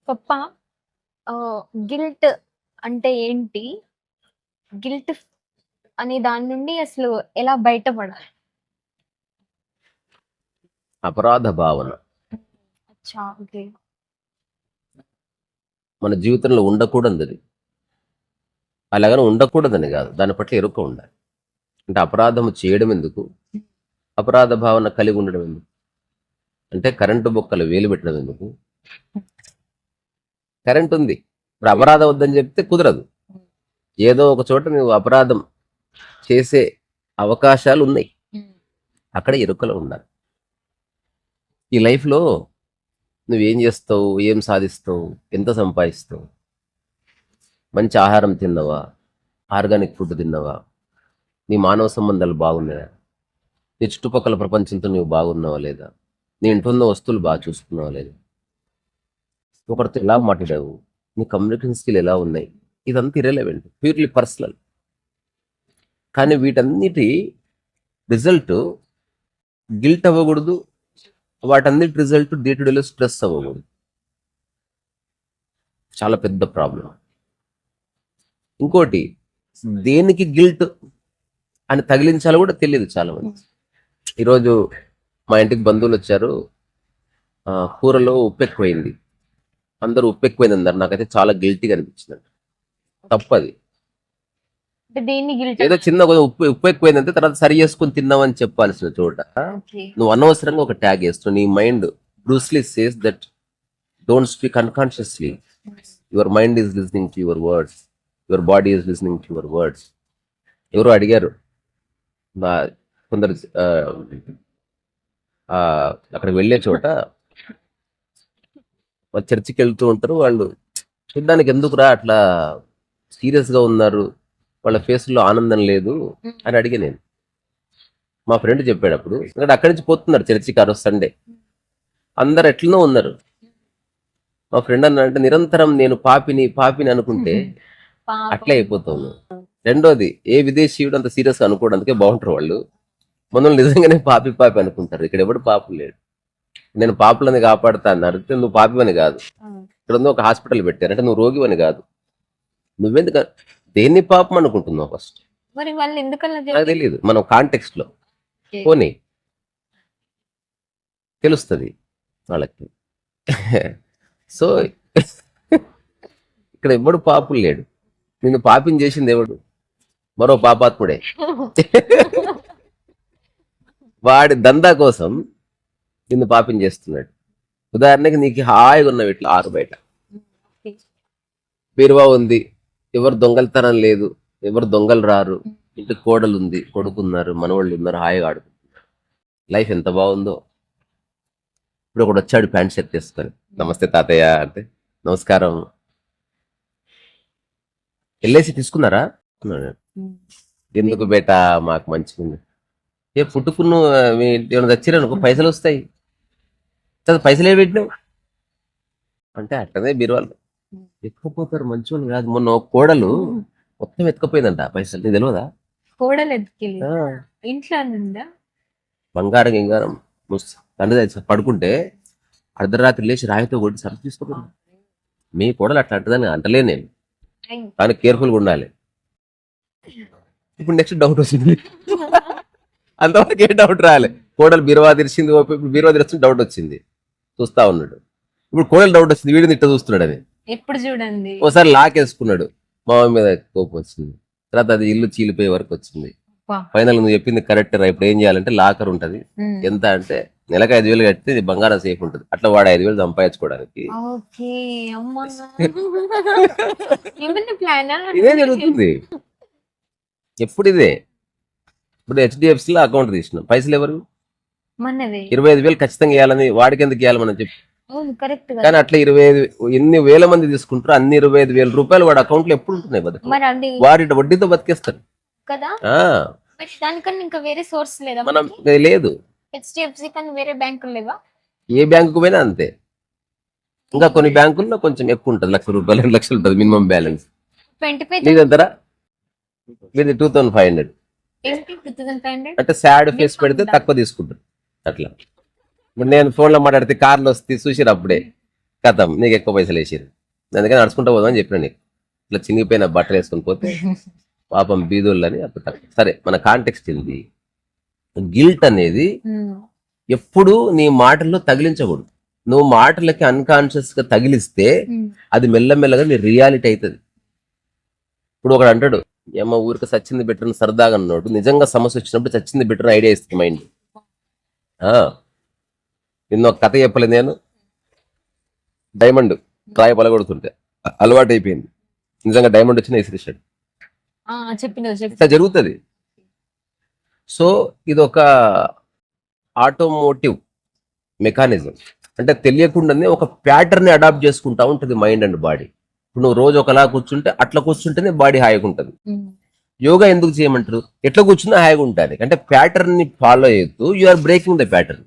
పప్ప గిల్ట్ అంటే ఏంటి? గిల్ట్ అనే దాని నుండి అసలు ఎలా బయటపడాలి? అపరాధ భావన అచ్చా! ఓకే. మన జీవితంలో ఉండకూడదు. అలాగని ఉండకూడదని కాదు, దాని పట్ల ఎరుక ఉండాలి. అంటే అపరాధము చేయడం ఎందుకు, అపరాధ భావన కలిగి ఉండడం ఎందుకు? అంటే కరెంటు బొక్కలు వేలు పెట్టడం ఎందుకు? కరెంట్ ఉంది, ఇప్పుడు అపరాధం వద్దని చెప్తే కుదరదు. ఏదో ఒక చోట నువ్వు అపరాధం చేసే అవకాశాలు ఉన్నాయి, అక్కడ ఎరుకలో ఉండాలి. ఈ లైఫ్లో నువ్వేం చేస్తావు, ఏం సాధిస్తావు, ఎంత సంపాదిస్తావు, మంచి ఆహారం తిన్నావా, ఆర్గానిక్ ఫుడ్ తిన్నావా, నీ మానవ సంబంధాలు బాగున్నాయా, నీ చుట్టుపక్కల ప్రపంచంతో నువ్వు బాగున్నావా లేదా, నీ ఇంట్లో ఉన్న వస్తువులు బాగా చూసుకున్నావా లేదా, ఒకరితో ఎలా మాట్లాడావు, నీ కమ్యూనికేషన్ స్కిల్ ఎలా ఉన్నాయి, ఇదంతా ఇర్రెలెవెంట్, ప్యూర్లీ పర్సనల్. కానీ వీటన్నిటి రిజల్ట్ గిల్ట్ అవ్వకూడదు, వాటన్నిటి రిజల్ట్ డే టు డేలో స్ట్రెస్ అవ్వకూడదు. చాలా పెద్ద ప్రాబ్లం. ఇంకోటి, దేనికి గిల్ట్ అని తగిలించాలో కూడా తెలియదు చాలా మంది. ఈరోజు మా ఇంటికి బంధువులు వచ్చారు, కూరలో ఉప్పు ఎక్కువైంది, అందరూ ఉప్పు ఎక్కువైంది అన్నారు. నాకైతే చాలా గిల్టీగా అనిపించింది. తప్పది. ఏదో చిన్న ఉప్పు ఎక్కువైందంటే తర్వాత సరి చేసుకుని తిన్నామని చెప్పాల్సిన చోట నువ్వు అనవసరంగా ఒక ట్యాగ్ వేస్తున్నావు. నీ mind, Bruce Lee says that don't speak unconsciously, your mind is listening to your words, your body is listening to your words. ఎవరో అడిగారు, కొందరు అక్కడికి వెళ్ళే చోట చర్చికి వెళ్తూ ఉంటారు, వాళ్ళు చూడ్డానికి ఎందుకురా అట్లా సీరియస్గా ఉన్నారు, వాళ్ళ ఫేస్లో ఆనందం లేదు అని అడిగా నేను. మా ఫ్రెండ్ చెప్పాడు అప్పుడు, ఎందుకంటే అక్కడి నుంచి పోతున్నారు చర్చికి ఆ రోజు సండే, అందరు ఎట్లనో ఉన్నారు. మా ఫ్రెండ్ అన్నాడంటే, నిరంతరం నేను పాపిని అనుకుంటే అట్లే అయిపోతాను. రెండోది, ఏ విదేశీయుడు అంత సీరియస్ గా అనుకోవడానికే బాగుంటారు వాళ్ళు, మనల్ని నిజంగానే పాపి అనుకుంటారు. ఇక్కడ ఎవడు పాపు లేడు. నేను పాపులని కాపాడుతాను అడిగితే నువ్వు పాపివని కాదు, ఇక్కడ ఉంది ఒక హాస్పిటల్ పెట్టారు అంటే నువ్వు రోగివని కాదు. నువ్వెందుకు దేన్ని పాపం అనుకుంటున్నావు ఫస్ట్? మరి వాళ్ళు ఎందుకలా నాకు తెలియదు, మనం కాంటెక్స్ట్ లో పోనీ తెలుస్తుంది వాళ్ళకి. సో ఇక్కడ ఎవడు పాపులు లేడు, నిన్ను పాపిని చేసింది ఎవడు? మరో పాపాత్ముడే. వాడి దందా కోసం నిన్ను పాపిని చేస్తున్నాడు. ఉదాహరణకి నీకు హాయిగా ఉన్నవి ఇట్లా ఆరు బయట బీరువా ఉంది, ఎవరు దొంగలతనం లేదు, ఎవరు దొంగలు రారు, ఇంటికి కోడలు ఉంది, కొడుకున్నారు, మనవాళ్ళు ఉన్నారు, హాయిగా ఆడుకుంటున్నారు. లైఫ్ ఎంత బాగుందో. ఇప్పుడు ఒకడు వచ్చాడు ప్యాంట్ షర్ట్ తీసుకొని, నమస్తే తాతయ్య అంటే, నమస్కారం, ఎల్ఐసి తీసుకున్నారా? ఎందుకు బేటా, మాకు మంచిగా ఏ పుట్టుకున్న ఏమైనా తెచ్చిరనుకో పైసలు వస్తాయి, పైసలు ఏ పెట్టినావు అంటే అట్లనే బీరువాళ్ళు ఎత్తుకుపోతారు. మంచి వాళ్ళు కాదు. మొన్న కోడలు మొత్తం ఎత్తుకపోయిందంట పైసలు, నీకు తెలియదా? కోడలు ఇంట్లో బంగారం గింగారం తండ్రి పడుకుంటే అర్ధరాత్రి లేచి రాయితో కొట్టి సర్ఫ్ తీసుకోపోయింది. మీ కోడలు అట్లా అంటదని అంటలే నేను, కానీ కేర్ఫుల్గా ఉండాలి. ఇప్పుడు నెక్స్ట్ డౌట్ వచ్చింది, అంతవరకు ఏ డౌట్ రాలే. కోడలు బీరువా తెరిచింది, బీరువా తెరిచింది, డౌట్ వచ్చింది, చూస్తా ఉన్నాడు. ఇప్పుడు కోడలు డౌట్ వచ్చింది, వీడిని ఇట్లా చూస్తున్నాడు అని. ఎప్పుడు చూడండి ఒకసారి లాకేసుకున్నాడు, మా మమ్మీ మీద కోపం వచ్చింది, తర్వాత అది ఇల్లు చీలిపోయే వరకు వచ్చింది. ఫైనల్ నువ్వు చెప్పింది కరెక్ట్ రా, ఇప్పుడు ఏం చేయాలంటే లాకర్ ఉంటది, ఎంత అంటే నెలకు 5,000 కడితే బంగారం సేఫ్ ఉంటుంది, అట్లా వాడు 5,000 సంపాదించుకోవడానికి. ఇదే జరుగుతుంది ఎప్పుడు, ఇదే. ఇప్పుడు HDFC లో అకౌంట్ తీసినాం, పైసలు ఎవరు? 25,000 ఖచ్చితంగా ఇవ్వాలని, వాడికి ఎందుకు ఇవ్వాలి మనం చెప్పి. కానీ అట్లా 25 ఎన్ని వేల మంది తీసుకుంటారు, అన్ని 25,000 రూపాయలు వాడి అకౌంట్ లో ఎప్పుడు ఉంటున్నాయి బతుకు, వాడి వడ్డీతో బతికేస్తారు కదా. మనం లేదు, ఏ బ్యాంకు పోయినా అంతే. ఇంకా కొన్ని బ్యాంకుల్లో కొంచెం ఎక్కువ ఉంటుంది, ₹1,00,000 2 లక్షలు ఉంటుంది మినిమం బ్యాలెన్స్. నీదంతరా? మీది 2,500 అంటే సాడ్ ఫేస్ పెడితే తక్కువ తీసుకుంటారు అట్లా. ఇప్పుడు నేను ఫోన్లో మాట్లాడితే కార్లు వస్తే చూసిరు అప్పుడే, కథం నీకు ఎక్కువ పైసలు వేసారు, అందుకని నడుచుకుంటూ పోదామని చెప్పిన నీకు. ఇట్లా చినిగిపోయిన బట్టలు వేసుకొని పోతే పాపం బీదోళ్ళని అప్పుడు సరే. మన కాంటెక్స్ట్ ఏంది, గిల్ట్ అనేది ఎప్పుడు నీ మాటల్లో తగిలించకూడదు. నువ్వు మాటలకి అన్కాన్షియస్ గా తగిలిస్తే అది మెల్లమెల్లగా నీ రియాలిటీ అవుతుంది. ఇప్పుడు ఒకడు అంటాడు ఏమో ఊరికి సచ్చింది బెటర్ అని సరదాగా అన్నాడు, నిజంగా సమస్య వచ్చినప్పుడు చచ్చింది బెటర్ ఐడియా ఇస్తుంది మైండ్. నిన్న ఒక కథ చెప్పలేదు నేను, డైమండ్ రాయ పలగొడుతుంటే అలవాటు అయిపోయింది, నిజంగా డైమండ్ వచ్చిన ఇసిరిశాడు. ఇట్లా జరుగుతుంది. సో ఇది ఒక ఆటోమోటివ్ మెకానిజం, అంటే తెలియకుండానే ఒక ప్యాటర్న్ అడాప్ట్ చేసుకుంటా ఉంటుంది మైండ్ అండ్ బాడీ. ఇప్పుడు నువ్వు రోజు ఒకలా కూర్చుంటే అట్లా కూర్చుంటేనే బాడీ హాయిగా ఉంటుంది. యోగా ఎందుకు చేయమంటారు, ఎట్లా కూర్చున్నా హాయిగా ఉంటుంది, అంటే ప్యాటర్న్ ని ఫాలో అవుతూ you are breaking the pattern.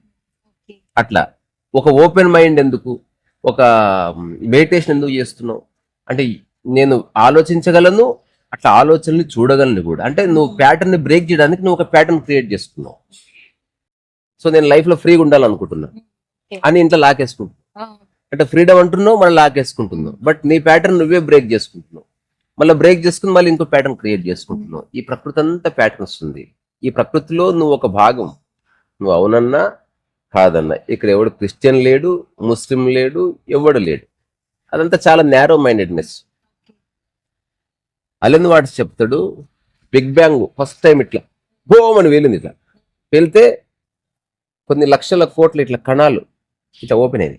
అట్లా ఒక ఓపెన్ మైండ్ ఎందుకు, ఒక మెడిటేషన్ ఎందుకు చేస్తున్నావు అంటే నేను ఆలోచించగలను, అట్లా ఆలోచనని చూడగలను కూడా, అంటే నువ్వు ప్యాటర్న్ ని బ్రేక్ చేయడానికి నువ్వు ఒక ప్యాటర్న్ క్రియేట్ చేసుకున్నావు. సో నేను లైఫ్ లో ఫ్రీగా ఉండాలనుకుంటున్నా అని ఇంట్లో లాకేసుకుంటున్నావు, అంటే ఫ్రీడమ్ అంటున్నావు మళ్ళీ లాకేసుకుంటున్నావు, బట్ నీ ప్యాటర్న్ నువ్వే బ్రేక్ చేసుకుంటున్నావు, మళ్ళీ బ్రేక్ చేసుకుని మళ్ళీ ఇంకో ప్యాటర్న్ క్రియేట్ చేసుకుంటున్నావు. ఈ ప్రకృతి అంతా ప్యాటర్న్స్ ఉంది, ఈ ప్రకృతిలో నువ్వు ఒక భాగం, నువ్వు అవునన్నా కాదన్నా. ఇక్కడ ఎవడు క్రిస్టియన్ లేడు, ముస్లిం లేడు, ఎవడు లేడు, అదంతా చాలా నేరో మైండెడ్నెస్. అలెన్ వాట్స్ చెప్తాడు, బిగ్ బ్యాంగ్ ఫస్ట్ టైం ఇట్లా బోమని వెళ్ళింది, ఇట్లా వెళ్తే కొన్ని లక్షల కోట్ల ఇట్లా కణాలు ఇట్లా ఓపెన్ అయింది.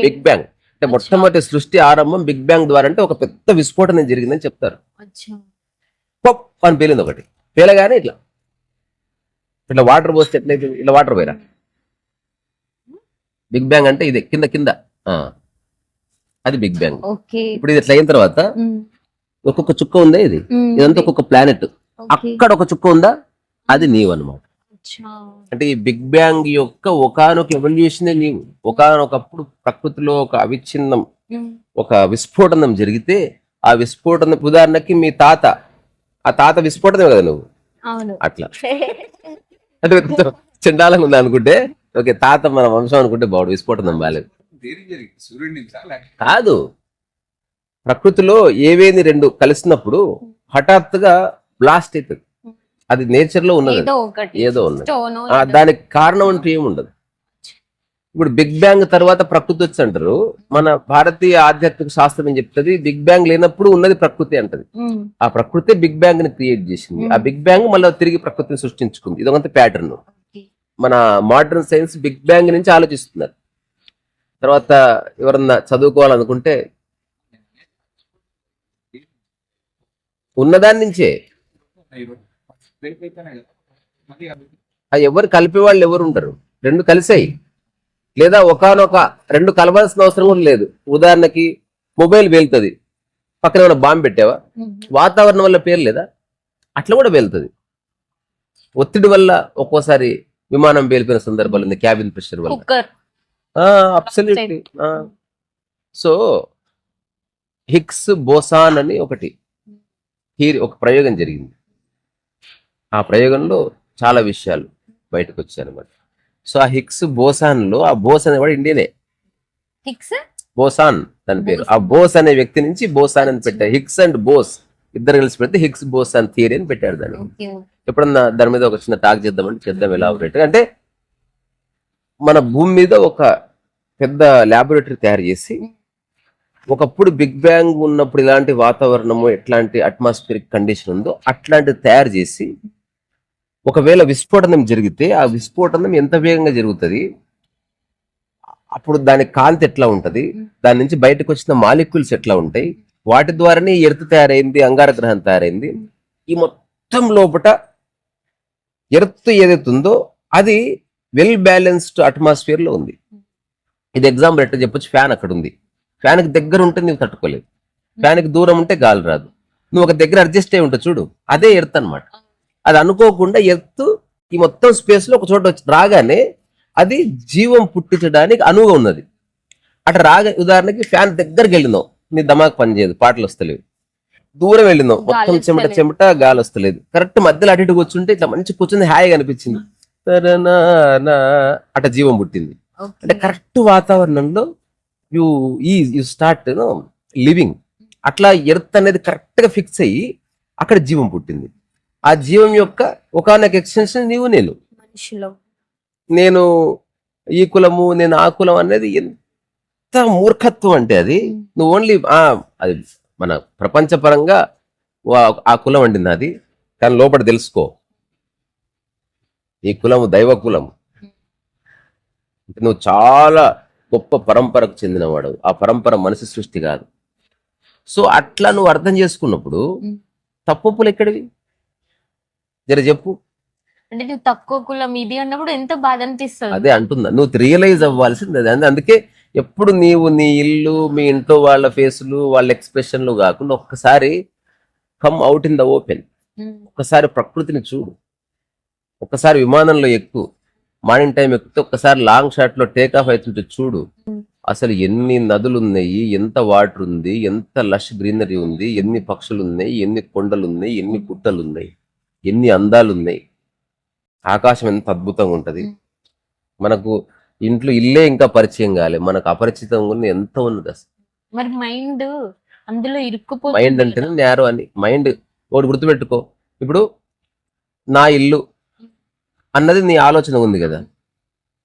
బిగ్ బ్యాంగ్ అంటే మొట్టమొదటి సృష్టి ఆరంభం బిగ్ బ్యాంగ్ ద్వారా, అంటే ఒక పెద్ద విస్ఫోటనం జరిగిందని చెప్తారు. పప్ అని పేలింది ఒకటి, పేలగానే ఇట్లా ఇట్లా వాటర్ పోస్తే ఎట్లయితే ఇట్లా వాటర్ పోయిరా. బిగ్ బ్యాంగ్ అంటే ఇది కింద కింద అది బిగ్ బ్యాంగ్. ఇప్పుడు ఇది ఇట్లా అయిన తర్వాత ఒక్కొక్క చుక్క ఉందా, ఇది ఇదంతా ఒక్కొక్క ప్లానెట్, అక్కడ ఒక చుక్క ఉందా, అది నీవు అన్నమాట. అంటే ఈ బిగ్ బ్యాంగ్ యొక్క ఒకానొక ఎవల్యూషన్ నీవు. ఒకానొకప్పుడు ప్రకృతిలో ఒక అవిచ్ఛిన్నం, ఒక విస్ఫోటనం జరిగితే ఆ విస్ఫోటనం, ఉదాహరణకి మీ తాత, ఆ తాత విస్ఫోటనమే కదా నువ్వు, అట్లా. అంటే చండాలంగా ఉంది అనుకుంటే ఓకే, తాత మన వంశం అనుకుంటే బాగుడు, విస్ఫోటనం బాలేదు కాదు. ప్రకృతిలో ఏవేని రెండు కలిసినప్పుడు హఠాత్తుగా బ్లాస్ట్ అవుతుంది, అది నేచర్ లో ఉన్నది, ఏదో ఉన్నది, దానికి కారణం అంటూ ఏముండదు. ఇప్పుడు బిగ్ బ్యాంగ్ తర్వాత ప్రకృతి వచ్చి అంటారు. మన భారతీయ ఆధ్యాత్మిక శాస్త్రం ఏం చెప్తుంది, బిగ్ బ్యాంగ్ లేనప్పుడు ఉన్నది ప్రకృతి అంటది. ఆ ప్రకృతి బిగ్ బ్యాంగ్ ని క్రియేట్ చేసింది, ఆ బిగ్ బ్యాంగ్ మళ్ళీ తిరిగి ప్రకృతిని సృష్టించుకుంది. ఇదొక ప్యాటర్న్. మన మోడర్న్ సైన్స్ బిగ్ బ్యాంగ్ నుంచి ఆలోచిస్తున్నారు. తర్వాత ఎవరన్నా చదువుకోవాలనుకుంటే ఉన్నదాని నుంచే, ఎవరు కలిపే వాళ్ళు ఎవరు ఉంటారు, రెండు కలిసాయి, లేదా ఒకనొక రెండు కలవాల్సిన అవసరం కూడా లేదు. ఉదాహరణకి మొబైల్ పేలుతుంది, పక్కన ఏమైనా బాంబు పెట్టావా, వాతావరణం వల్ల పేరు లేదా, అట్లా కూడా పేలుతుంది. ఒత్తిడి వల్ల ఒక్కోసారి విమానం పేలిపోయిన సందర్భాలు ఉంది, క్యాబిన్ ప్రెషర్ వల్ల. అబ్సల్యూట్లీ. సో హిగ్స్ బోసాన్ అని ఒకటి ఒక ప్రయోగం జరిగింది. ఆ ప్రయోగంలో చాలా విషయాలు బయటకు వచ్చాయి అనమాట. సో ఆ హిగ్స్ బోసాన్ లో, ఆ బోస్ అనేవాడు ఇండియనే, బోసాన్ దాని పేరు. ఆ బోస్ అనే వ్యక్తి నుంచి బోసాన్ అని పెట్టారు. హిగ్స్ అండ్ బోస్ ఇద్దరు కలిసి పెడితే హిగ్స్ బోసాన్ థియరీ అని పెట్టాడు దాన్ని. ఎప్పుడన్నా దాని మీద ఒక చిన్న టాక్ చేద్దామంటే చేద్దాం ఎలాబొరేట్. అంటే మన భూమి మీద ఒక పెద్ద ల్యాబొరేటరీ తయారు చేసి, ఒకప్పుడు బిగ్ బ్యాంగ్ ఉన్నప్పుడు ఇలాంటి వాతావరణము, ఎట్లాంటి అట్మాస్ఫియరిక్ కండిషన్ ఉందో అట్లాంటిది తయారు చేసి, ఒకవేళ విస్ఫోటనం జరిగితే ఆ విస్ఫోటనం ఎంత వేగంగా జరుగుతుంది, అప్పుడు దాని కాంతి ఎట్లా ఉంటది, దాని నుంచి బయటకు వచ్చిన మాలిక్యూల్స్ ఎట్లా ఉంటాయి, వాటి ద్వారానే ఎర్త్ తయారైంది, అంగారగ్రహం తయారైంది. ఈ మొత్తం లోపల ఎర్త్ ఏదైతే ఉందో అది వెల్ బ్యాలెన్స్డ్ అట్మాస్ఫియర్ లో ఉంది. ఇది ఎగ్జాంపుల్ ఎట్లా చెప్పొచ్చు, ఫ్యాన్ అక్కడ ఉంది, ఫ్యాన్ కి దగ్గర ఉంటే నువ్వు తట్టుకోలేదు, ఫ్యాన్ కి దూరం ఉంటే గాలి రాదు, నువ్వు ఒక దగ్గర అడ్జస్ట్ అయి ఉంటావు చూడు, అదే ఎర్త్ అన్నమాట. అది అనుకోకుండా ఎర్త్ ఈ మొత్తం స్పేస్ లో ఒక చోట వచ్చి రాగానే అది జీవం పుట్టించడానికి అనువుగా ఉన్నది. అట్లా ఉదాహరణకి ఫ్యాన్ దగ్గరికి వెళ్ళినావు, నీ దమాకు పనిచేయదు, పాటలు వస్తలేవు. దూరం వెళ్ళినావు, మొత్తం చెమట చెమట, గాలి వస్తలేదు. కరెక్ట్ మధ్యలో అటు ఇటు కూర్చుంటే ఇట్లా మంచి కూర్చుంది, హాయిగా అనిపించింది, అట్లా జీవం పుట్టింది. అంటే కరెక్ట్ వాతావరణంలో యూ యూ స్టార్ట్ లివింగ్. అట్లా ఎర్త్ అనేది కరెక్ట్ గా ఫిక్స్ అయ్యి అక్కడ జీవం పుట్టింది. ఆ జీవం యొక్క ఒకనొక ఎక్స్టెన్షన్ నీవు నేను. మనిషిలో నేను ఈ కులము నేను ఆ కులం అనేది ఎంత మూర్ఖత్వం అంటే అది. నువ్వు ఓన్లీ అది మన ప్రపంచపరంగా ఆ కులం అండి నాది, కానీ లోపల తెలుసుకో ఈ కులము దైవ కులము. నువ్వు చాలా గొప్ప పరంపరకు చెందినవాడు. ఆ పరంపర మనిషి సృష్టి కాదు. సో అట్లా నువ్వు అర్థం చేసుకున్నప్పుడు తప్పులు ఎక్కడివి జర చెప్పు. అంటే నువ్వు తక్కువ కులం ఇది అన్నప్పుడు ఎంత బాధ అనిపిస్తుంది. అదే అంటుందా, నువ్వు రియలైజ్ అవ్వాల్సింది అదే. అందుకే ఎప్పుడు నీవు నీ ఇల్లు మీ ఇంట్లో వాళ్ళ ఫేసులు వాళ్ళ ఎక్స్ప్రెషన్లు కాకుండా ఒక్కసారి come out in the open. ఒక్కసారి ప్రకృతిని చూడు, ఒక్కసారి విమానంలో ఎక్కువ మార్నింగ్ టైం ఎక్కితే ఒక్కసారి లాంగ్ షాట్ లో టేక్ ఆఫ్ అవుతుంటే చూడు. అసలు ఎన్ని నదులు ఉన్నాయి, ఎంత వాటర్ ఉంది, ఎంత లష్ గ్రీనరీ ఉంది, ఎన్ని పక్షులు ఉన్నాయి, ఎన్ని కొండలు ఉన్నాయి, ఎన్ని గుట్టలు ఉన్నాయి, ఎన్ని అందాలు ఉన్నాయి. ఆకాశం ఎంత అద్భుతంగా ఉంటది. మనకు ఇంట్లో ఇల్లే ఇంకా పరిచయం కాలే, మనకు అపరిచితం ఉన్న ఎంత ఉన్నది అసలు. మరి మైండ్ అందులో ఇరుక్కుపోతుంది. మైండ్ అంటేనే నేరో అని. మైండ్ ఒకటి గుర్తుపెట్టుకో, ఇప్పుడు నా ఇల్లు అన్నది నీ ఆలోచన ఉంది కదా,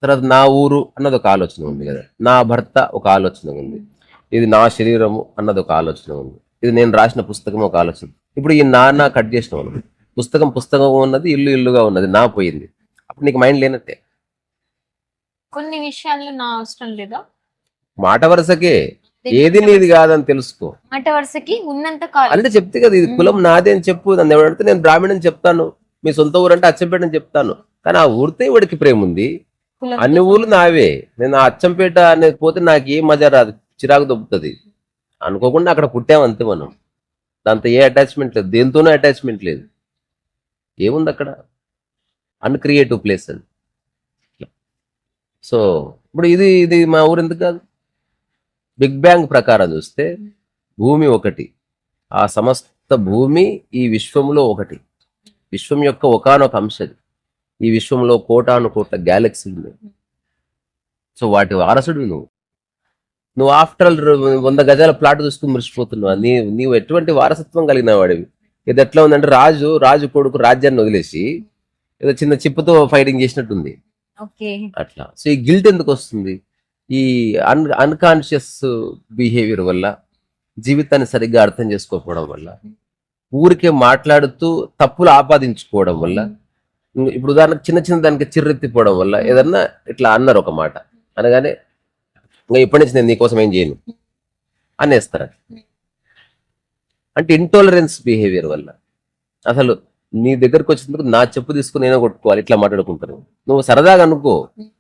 తర్వాత నా ఊరు అన్నది ఒక ఆలోచన ఉంది కదా, నా భర్త ఒక ఆలోచన ఉంది, ఇది నా శరీరము అన్నది ఒక ఆలోచన ఉంది, ఇది నేను రాసిన పుస్తకం ఒక ఆలోచన. ఇప్పుడు ఈ నా కట్ చేసిన వాళ్ళు పుస్తకం ఉన్నది, ఇల్లు ఇల్లుగా ఉన్నది, నా పోయింది. అప్పుడు నీకు మైండ్ లేనట్టే. కొన్ని విషయాల్లో నా అవసరం లేదా, మాట వరుసకే ఏది నీది కాదని తెలుసుకో. మాట వరుసకి ఉన్నంత కాలం అంటే చెప్తే కదా ఇది కులం నాదే అని చెప్పు. నన్ను ఎవడంటే నేను బ్రాహ్మణని చెప్తాను, మీ సొంత ఊరు అంటే అచ్చంపేట అని చెప్తాను, కానీ ఆ ఊరితో వాడికి ప్రేమ ఉంది. అన్ని ఊర్లు నావే. నేను ఆ అచ్చంపేట అనేది పోతే నాకు ఏం మజా రాదు, చిరాకు దొబ్బుతుంది. అనుకోకుండా అక్కడ పుట్టామంతే మనం. దాంతో ఏ అటాచ్మెంట్ లేదు, దేంతోనూ అటాచ్మెంట్ లేదు. ఏముంది అక్కడ? అన్క్రియేటివ్ ప్లేస్ అది. సో ఇప్పుడు ఇది ఇది మా ఊరు ఎందుకు కాదు? బిగ్ బ్యాంగ్ ప్రకారం చూస్తే భూమి ఒకటి, ఆ సమస్త భూమి ఈ విశ్వంలో ఒకటి, విశ్వం యొక్క ఒకానొక అంశది. ఈ విశ్వంలో కోటాను కోట్ల గ్యాలక్సీలు ఉన్నాయి. సో వాటి వారసుడు నువ్వు ఆఫ్టర్ 100 గజాల ప్లాట్ చూస్తూ మురిసిపోతున్నావు. నీవు ఎటువంటి వారసత్వం కలిగిన వాడివి. ఇది ఎట్లా ఉందంటే రాజు కొడుకు రాజ్యాన్ని వదిలేసి ఏదో చిన్న చిప్పుతో ఫైటింగ్ చేసినట్టుంది అట్లా. సో ఈ గిల్ట్ ఎందుకు వస్తుంది? ఈ అన్కాన్షియస్ బిహేవియర్ వల్ల, జీవితాన్ని సరిగ్గా అర్థం చేసుకోకపోవడం వల్ల, ఊరికే మాట్లాడుతూ తప్పులు ఆపాదించుకోవడం వల్ల, ఇప్పుడు ఉదాహరణకు చిన్న దానికి చిర్రెత్తిపోవడం వల్ల ఏదన్నా ఇట్లా అన్నారు ఒక మాట అనగానే ఇంకా ఇప్పటి నుంచి నేను నీకోసం ఏం చేయను అనేస్తారు. అంటే ఇంటాలరెన్స్ బిహేవియర్ వల్ల అసలు నీ దగ్గరకు వచ్చినందుకు నా చెప్పు తీసుకుని నేనే కొట్టుకోవాలి, ఇట్లా మాట్లాడుకుంటారు. నువ్వు సరదాగా అనుకో,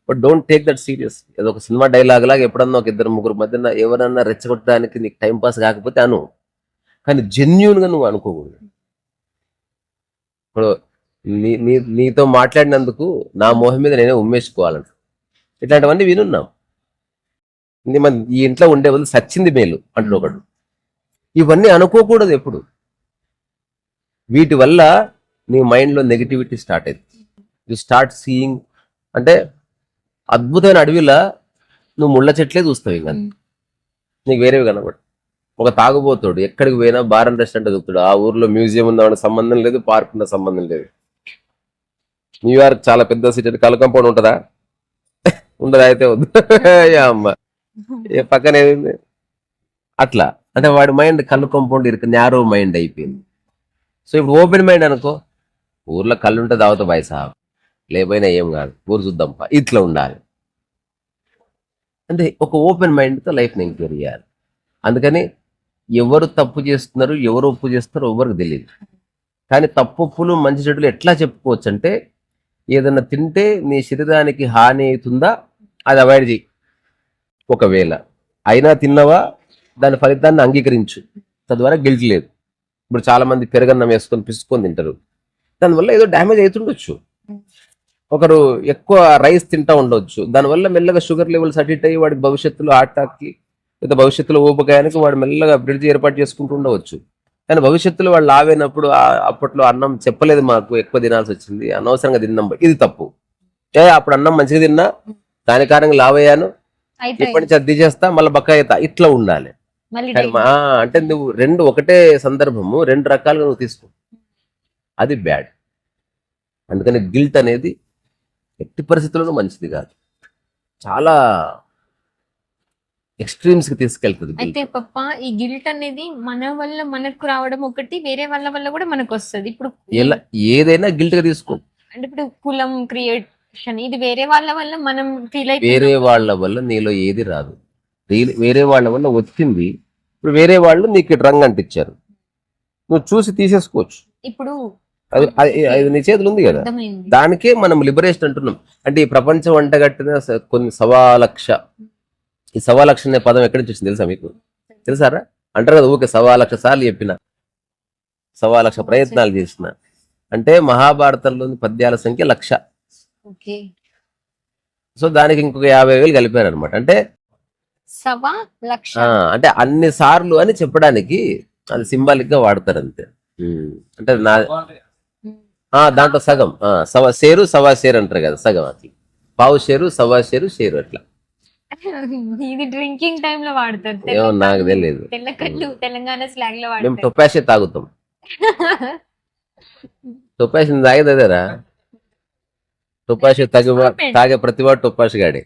but don't take that serious. ఏదో ఒక సినిమా డైలాగ్ లాగా ఎప్పుడన్నా ఒక 2-3 మధ్యన ఎవరన్నా రెచ్చగొట్టడానికి నీకు టైం పాస్ కాకపోతే అను, కానీ జెన్యూన్ గా నువ్వు అనుకోకూడదు. ఇప్పుడు నీతో మాట్లాడినందుకు నా మోహం మీద నేనే ఉమ్మేసుకోవాలంట. ఇట్లాంటివన్నీ వినున్నాం. ఈ ఇంట్లో ఉండే వాళ్ళు సచ్చింది మేలు అంటాడు ఒకడు. ఇవన్నీ అనుకోకూడదు ఎప్పుడు. వీటి వల్ల నీ మైండ్లో నెగిటివిటీ స్టార్ట్ అయింది. యు స్టార్ట్ సీయింగ్, అంటే అద్భుతమైన అడవిలా నువ్వు ముళ్ళ చెట్లే చూస్తావు, ఇంకా నీకు వేరేవి కనబడు. ఒక తాగుబోతాడు ఎక్కడికి పోయినా బార్ అండ్ రెస్టారెంట్ చూస్తాడు. ఆ ఊర్లో మ్యూజియం ఉన్న సంబంధం లేదు, పార్క్ ఉన్న సంబంధం లేదు. న్యూయార్క్ చాలా పెద్ద సిటీ, కళ్ళు కాంపౌండ్ ఉంటుందా? ఉండదు, అయితే వద్దు. అమ్మ ఏ పక్కన ఏదైంది అట్లా. అంటే వాడి మైండ్ కళ్ళు కాంపౌండ్ న్యారో మైండ్ అయిపోయింది. సో ఇప్పుడు ఓపెన్ మైండ్ అనుకో, ఊర్లో కళ్ళు ఉంటే దావతో బాయ్ సాబ్, లేకపోయినా ఏం కాదు, ఊరు చూద్దాం ఇట్లా ఉండాలి. అంటే ఒక ఓపెన్ మైండ్తో లైఫ్ని ఎంక్వైరీ చేయాలి. అందుకని ఎవరు తప్పు చేస్తున్నారు, ఎవరు ఒప్పు చేస్తున్నారో ఎవరికి తెలియదు. కానీ తప్పులు మంచి చెడులు ఎట్లా చెప్పుకోవచ్చు అంటే, ఏదన్నా తింటే నీ శరీరానికి హాని అవుతుందా అది అవాయిడ్ చేయి. ఒకవేళ అయినా తిన్నవా దాని ఫలితాన్ని అంగీకరించు, తద్వారా గిల్ట్ లేదు. ఇప్పుడు చాలా మంది పెరగన్నం వేసుకొని పిసుకొని తింటారు, దానివల్ల ఏదో డ్యామేజ్ అవుతుండొచ్చు. ఒకరు ఎక్కువ రైస్ తింటా ఉండొచ్చు, దానివల్ల మెల్లగా షుగర్ లెవెల్స్ అటు అయ్యి వాడికి భవిష్యత్తులో హార్ట్ అటాక్కి లేదా భవిష్యత్తులో ఊపకాయానికి వాడు మెల్లగా బ్రిడ్జ్ ఏర్పాటు చేసుకుంటూ ఉండవచ్చు. కానీ భవిష్యత్తులో వాళ్ళు లావైనప్పుడు అప్పట్లో అన్నం చెప్పలేదు మాకు, ఎక్కువ తినాల్సి వచ్చింది, అనవసరంగా తిన్నాం, ఇది తప్పు. అప్పుడు అన్నం మంచిగా తిన్నా దాని కారణంగా లావ్ అయ్యాను, అయితే ఇప్పటి నుంచి అది తీసేస్తా, మళ్ళీ బక్క అవుతా, ఇట్లా ఉండాలి. మళ్ళీ కానీ అంటే నువ్వు రెండు ఒకటే సందర్భము రెండు రకాలుగా నువ్వు తీసుకో, అది బ్యాడ్. అందుకని గిల్ట్ అనేది ఎట్టి పరిస్థితుల్లోనూ మంచిది కాదు, చాలా ఎక్స్ట్రీమ్స్ కి తీసుకెళ్తుంది guilt. అయితే పప్ప ఈ గిల్ట్ అనేది మన వల్ల మనకు రావడం ఒకటి, వేరే వాళ్ళ వల్ల కూడా మనకు వస్తుంది. ఇప్పుడు ఎలా ఏదైనా గిల్ట్ గా తీసుకో. అంటే ఇప్పుడు కులం క్రియేషన్ ఇది వేరే వాళ్ళ వల్ల మనం ఫీల్ అయితే వేరే వాళ్ళ వల్ల నీలో ఏది రాదు, వేరే వాళ్ళ వల్ల వచ్చింది. ఇప్పుడు వేరే వాళ్ళు నీకు రంగు అంటించారు, నువ్వు చూసి తీసేసుకోవచ్చు, ఇప్పుడు అది నీ చేతులు ఉంది కదా. అర్థమైంది. దానికే మనం లిబరేషన్ అంటున్నాం. అంటే ఈ ప్రపంచం వంటగట్టిన కొన్ని 1,000,000, ఈ 1,000,000 అనే పదం ఎక్కడి నుంచి వచ్చింది తెలుసా మీకు? తెలుసారా? అంటారు కదా ఊకే 1,000,000 సార్లు చెప్పిన, 1,000,000 ప్రయత్నాలు చేసిన. అంటే మహాభారతంలోని పద్యాల సంఖ్య 1,00,000. ఓకే, సో దానికి ఇంకొక 50,000 కలిపారు అనమాట. అంటే 1,00,000 అంటే అన్ని సార్లు అని చెప్పడానికి అది సింబాలిక్ గా వాడతారు అంతే. అంటే దాంట్లో సగం సేరు సవా షేరు అంటారు కదా, సగం అట్లా పావు షేరు సవా షేరు షేరు అట్లా. ఇది డ్రింకింగ్ టైం లో వాడతారు. ఏమో నాకు తెలియదు. తెల్లకట్టు తెలంగాణ స్లాగ్ లో మేము వాడతారు. టొపాషే తాగుతాం. టొపాషి తాగేది అదేరా, టొపాషి తాగే ప్రతివాడు టొపాషి గాడే.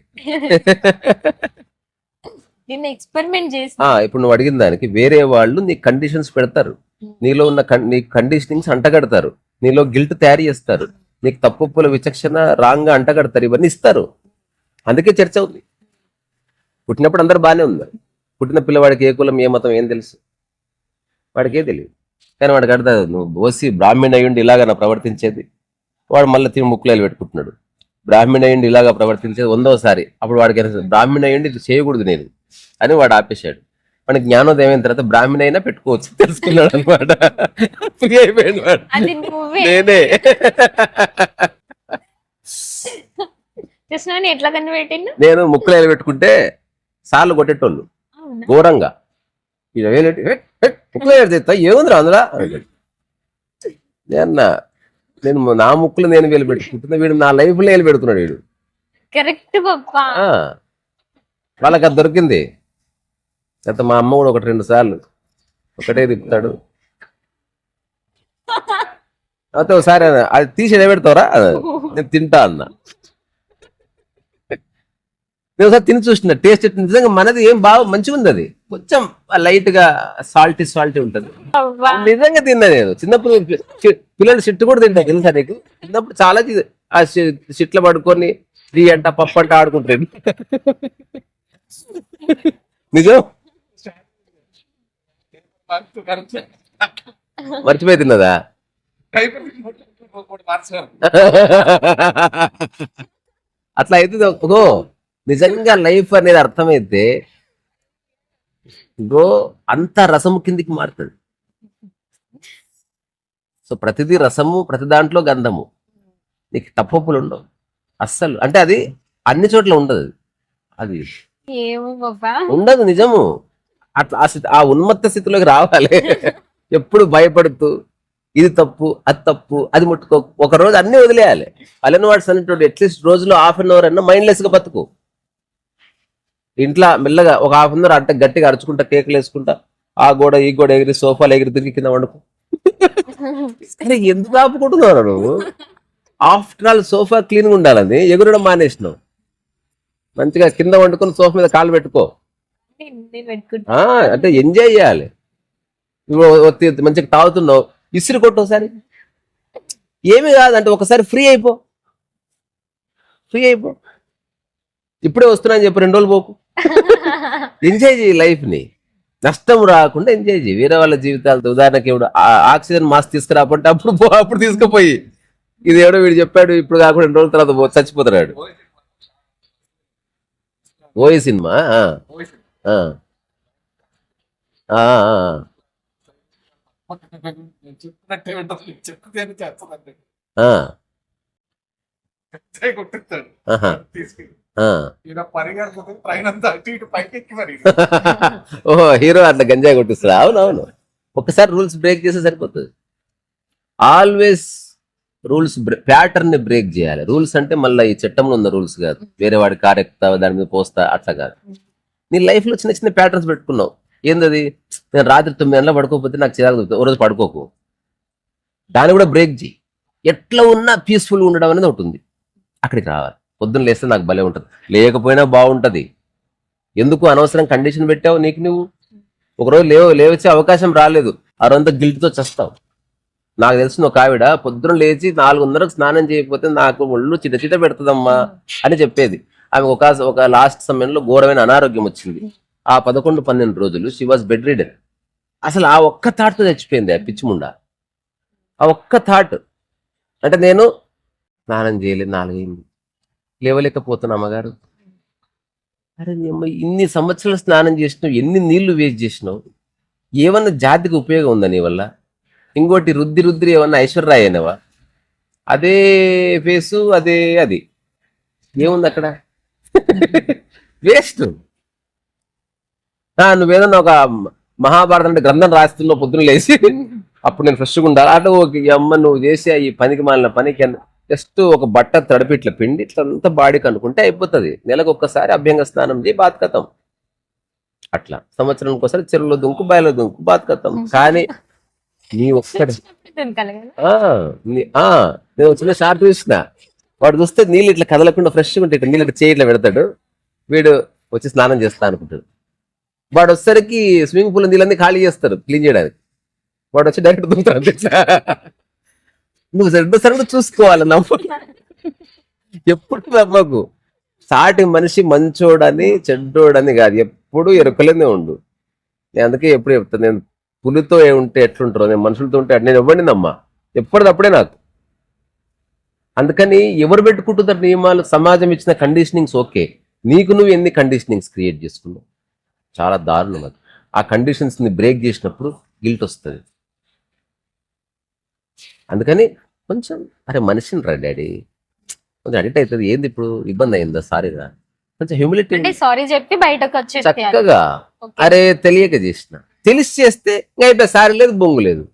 దీన్ని ఎక్స్పెరిమెంట్ చేసి ఇప్పుడు నువ్వు అడిగిన దానికి వేరే వాళ్ళు నీ కండిషన్స్ పెడతారు, నీలో ఉన్న నీ కండిషనింగ్స్ అంటగడతారు, నీలో గిల్ట్ తయారు చేస్తారు, నీకు తప్పుల విచక్షణ రాంగ్ గా అంటగడతారు, ఇవన్నీ ఇస్తారు. అందుకే చర్చ ఉంది. పుట్టినప్పుడు అందరు బాగానే ఉంది, పుట్టిన పిల్లవాడికి ఏ కులం ఏ మతం ఏం తెలుసు, వాడికి ఏ తెలియదు. కానీ వాడికి అర్థం, నువ్వు ఓసి బ్రాహ్మణ అయ్యుండి ఇలాగా నా ప్రవర్తించేది, వాడు మళ్ళీ తిరిగి ముక్కులేలు పెట్టుకుంటున్నాడు. బ్రాహ్మణ అయ్యుండి ఇలాగా ప్రవర్తించేది 100వసారి, అప్పుడు వాడికి బ్రాహ్మణ అయ్యుండి ఇది చేయకూడదు నేను అని వాడు ఆపేశాడు. మనకి జ్ఞానోదయం అయిన తర్వాత బ్రాహ్మణ అయినా పెట్టుకోవచ్చు తెలుసుకున్నాడు అనమాట. అయిపోయాడు వాడు, అది నువ్వే నేనే. కృష్ణ ఎట్లా కనిపెట్టిండు? నేను ముక్కులేలు పెట్టుకుంటే సార్లు కొట్టేటోళ్ళు ఘోరంగా. ముక్కులేలు తెస్తా ఏముందిరా అందులో, నేను నా ముక్కులు నేను వేలు పెట్టుకుంటున్నా, వీడు నా లైఫ్ లో వేలు పెడుతున్నాడు వీడు. కరెక్ట్ పప్పా. వాళ్ళకి అది దొరికింది. అయితే మా అమ్మ కూడా 1-2 సార్లు ఒకటే తిప్పుతాడు. అయితే ఒకసారి అది తీసి ఎడబెడతావరా, నేను తింటా అన్నా. నేను ఒకసారి తిని చూసిన, టేస్ట్ నిజంగా మనది ఏం బాగా మంచిగా ఉంది, అది కొంచెం లైట్ గా సాల్టీ ఉంటుంది. నిజంగా తిన్నా నేను చిన్నప్పుడు. పిల్లలు షిట్ కూడా తింటా తెలుసా నీకు? చిన్నప్పుడు చాలా ఆ షిట్ల పడుకొని టీ అంట పప్పు అంట ఆడుకుంటాను. నిజం మర్చిపోయి తిన్నదా? అట్లా అయితే నిజంగా లైఫ్ అనేది అర్థమైతే అంత రసము కిందికి మారుతుంది. సో ప్రతిదీ రసము, ప్రతి దాంట్లో గంధము, నీకు తప్పులు ఉండవు అస్సలు. అంటే అది అన్ని చోట్ల ఉండదు, అది ఉండదు నిజము. అట్లా ఆ ఉన్మత్త స్థితిలోకి రావాలి. ఎప్పుడు భయపడుతూ ఇది తప్పు అది తప్పు అది ముట్టుకో, ఒక రోజు అన్ని వదిలేయాలి. అలెన్ వాట్స్ అనేటువంటి అట్లీస్ట్ రోజులో 1/2 అవర్ అన్నా మైండ్లెస్ గా బతుకు. ఇంట్లో మెల్లగా ఒక 1/2 అవర్ అంటే గట్టిగా అరుచుకుంటా, కేకులు వేసుకుంటా, ఆ గోడ ఈ గోడ ఎగిరి సోఫాలు ఎగిరి తిరిగి కింద వండుకో. ఎందుకు ఆపుకుంటున్నావు నువ్వు? ఆఫ్టర్ ఆల్ సోఫా క్లీన్ గా ఉండాలని ఎగురడం మానేసినావు. మంచిగా కింద వండుకొని సోఫా మీద కాలు పెట్టుకో. అంటే ఎంజాయ్ చేయాలి. మంచిగా తాగుతున్నావు, ఇసురు కొట్టు ఒకసారి, ఏమి కాదంటే ఒకసారి ఫ్రీ అయిపో. ఇప్పుడే వస్తున్నాను చెప్పి 2 రోజులు పోకు. ఎంజాయ్ చేయి లైఫ్ ని, నష్టం రాకుండా ఎంజాయ్ చేయి. వేరే వాళ్ళ జీవితాలతో ఉదాహరణకి ఇప్పుడు ఆక్సిజన్ మాస్క్ తీసుకురాకుంటే అప్పుడు తీసుకుపోయి, ఇది ఎవడో వీడు చెప్పాడు ఇప్పుడు కాకుండా 2 రోజుల తర్వాత చచ్చిపోతున్నాడు. ఓయి సినిమా ఓహో, హీరో అట్లా గంజాయి కొట్టిస్తాడు. అవునవును, ఒకసారి రూల్స్ బ్రేక్ చేస్తే సరిపోతుంది. ఆల్వేస్ రూల్స్ ప్యాటర్న్ ని బ్రేక్ చేయాలి. రూల్స్ అంటే మళ్ళీ ఈ చట్టంలో ఉన్న రూల్స్ కాదు, వేరే వాడి కార్ ఎక్కుతా దాని మీద పోస్తా అట్లా కాదు. నీ లైఫ్ లో చిన్న చిన్న ప్యాటర్న్స్ పెట్టుకున్నావు. ఏందది? నేను రాత్రి 9 గంటల పడుకోకపోతే నాకు చిరాకు దొరుకుతుంది, ఓ రోజు పడుకోకు. దాన్ని కూడా బ్రేక్ చేయి. ఎట్లా ఉన్నా పీస్ఫుల్ ఉండడం అనేది ఒకటి ఉంది, అక్కడికి రావాలి. పొద్దున్న లేస్తే నాకు భలే ఉంటుంది, లేకపోయినా బాగుంటది. ఎందుకు అనవసరం కండిషన్ పెట్టావు నీకు నువ్వు? ఒకరోజు లేవచ్చే అవకాశం రాలేదు, ఆ రోజంతా గిల్ట్తో చస్తావు. నాకు తెలిసిన ఒక ఆవిడ పొద్దున లేచి 4:30కు స్నానం చేయకపోతే నాకు ఒళ్ళు చిట పెడుతుందమ్మా అని చెప్పేది. ఆమె ఒక లాస్ట్ సమయంలో ఘోరమైన అనారోగ్యం వచ్చింది. ఆ 11-12 రోజులు షీ వాజ్ బెడ్ రిడెన్. అసలు ఆ ఒక్క థాట్తో చచ్చిపోయింది ఆ పిచ్చిముండ. ఆ ఒక్క థాట్. అంటే నేను స్నానం చేయలేదు, 4 అయింది, లేవలేకపోతున్నా అమ్మగారు. అరే ఇన్ని సంవత్సరాలు స్నానం చేసినావు, ఎన్ని నీళ్లు వేస్ట్ చేసినావు, ఏమన్నా జాతికి ఉపయోగం ఉందా నీ వల్ల? ఇంకోటి రుద్ది ఏమన్నా ఐశ్వర్య అయినవా? అదే ఫేసు, అదే అది, ఏముంది అక్కడ? వేస్ట్. నువ్వేదన్నా ఒక మహాభారతం అంటే గ్రంథం రాస్తున్నావు పొద్దున్న లేచి, అప్పుడు నేను ఫ్రెష్గా ఉండాలి. అట్లా అమ్మ నువ్వు చేసే ఈ పనికి మాలిన పనికి జస్ట్ ఒక బట్ట తడిపి ఇట్లా పిండి ఇట్లా అంతా బాడీకి అనుకుంటే అయిపోతుంది. నెలకు ఒక్కసారి అభ్యంగ స్నానం చేయి, బాత్కతం. అట్లా సంవత్సరానికి ఒకసారి చెరువులో దుంకు, బాయిలో దుంకు, బాత్కతం. కానీ నీ ఒక్కడే నేను చిన్న షార్ట్ చూసిన, వాడు చూస్తే నీళ్ళు ఇట్లా కదలకుండా ఫ్రెష్గా ఉంటే నీళ్ళు ఇట్లా చేయి ఇట్లా పెడతాడు, వీడు వచ్చి స్నానం చేస్తా అనుకుంటాడు. వాడు వచ్చేసరికి స్విమ్మింగ్ పూల్ నీళ్ళన్నీ ఖాళీ చేస్తారు క్లీన్ చేయడానికి, వాడు వచ్చి డైరెక్ట్ దుంకుతాడు. నువ్వు సరిగ్గా చూసుకోవాలి. ఎప్పుడు నమ్మకు. సాటి మనిషి మంచోడని చెడ్డోడని కాదు, ఎప్పుడు ఎరుకలేనే ఉండు. నేను అందుకే ఎప్పుడు చెప్తాను, నేను పులితో ఉంటే ఎట్లుంటారో నేను మనుషులతో ఉంటే నేను ఇవ్వండి నమ్మా, ఎప్పటిదప్పుడే నాకు. అందుకని ఎవరు పెట్టుకుంటున్నారు నియమాలు? సమాజం ఇచ్చిన కండిషనింగ్స్ ఓకే, నీకు నువ్వు ఎన్ని కండిషనింగ్స్ క్రియేట్ చేసుకున్నావు? చాలా దారుణం అది. ఆ కండిషన్స్ ని బ్రేక్ చేసినప్పుడు గిల్ట్ వస్తుంది. అందుకని కొంచెం అరే మనిషిని రా డాడీ, కొంచెం అడిక్ట్ అవుతుంది. ఏంది ఇప్పుడు ఇబ్బంది అయిందా? సారీరా, కొంచెం హ్యూమిలిటీ. సారీ చెప్పి బయటకు వచ్చేసి చక్కగా అరే తెలియక చేసిన, తెలిసి చేస్తే ఇంకా అయిపోయి సారీ లేదు, బొంగు లేదు.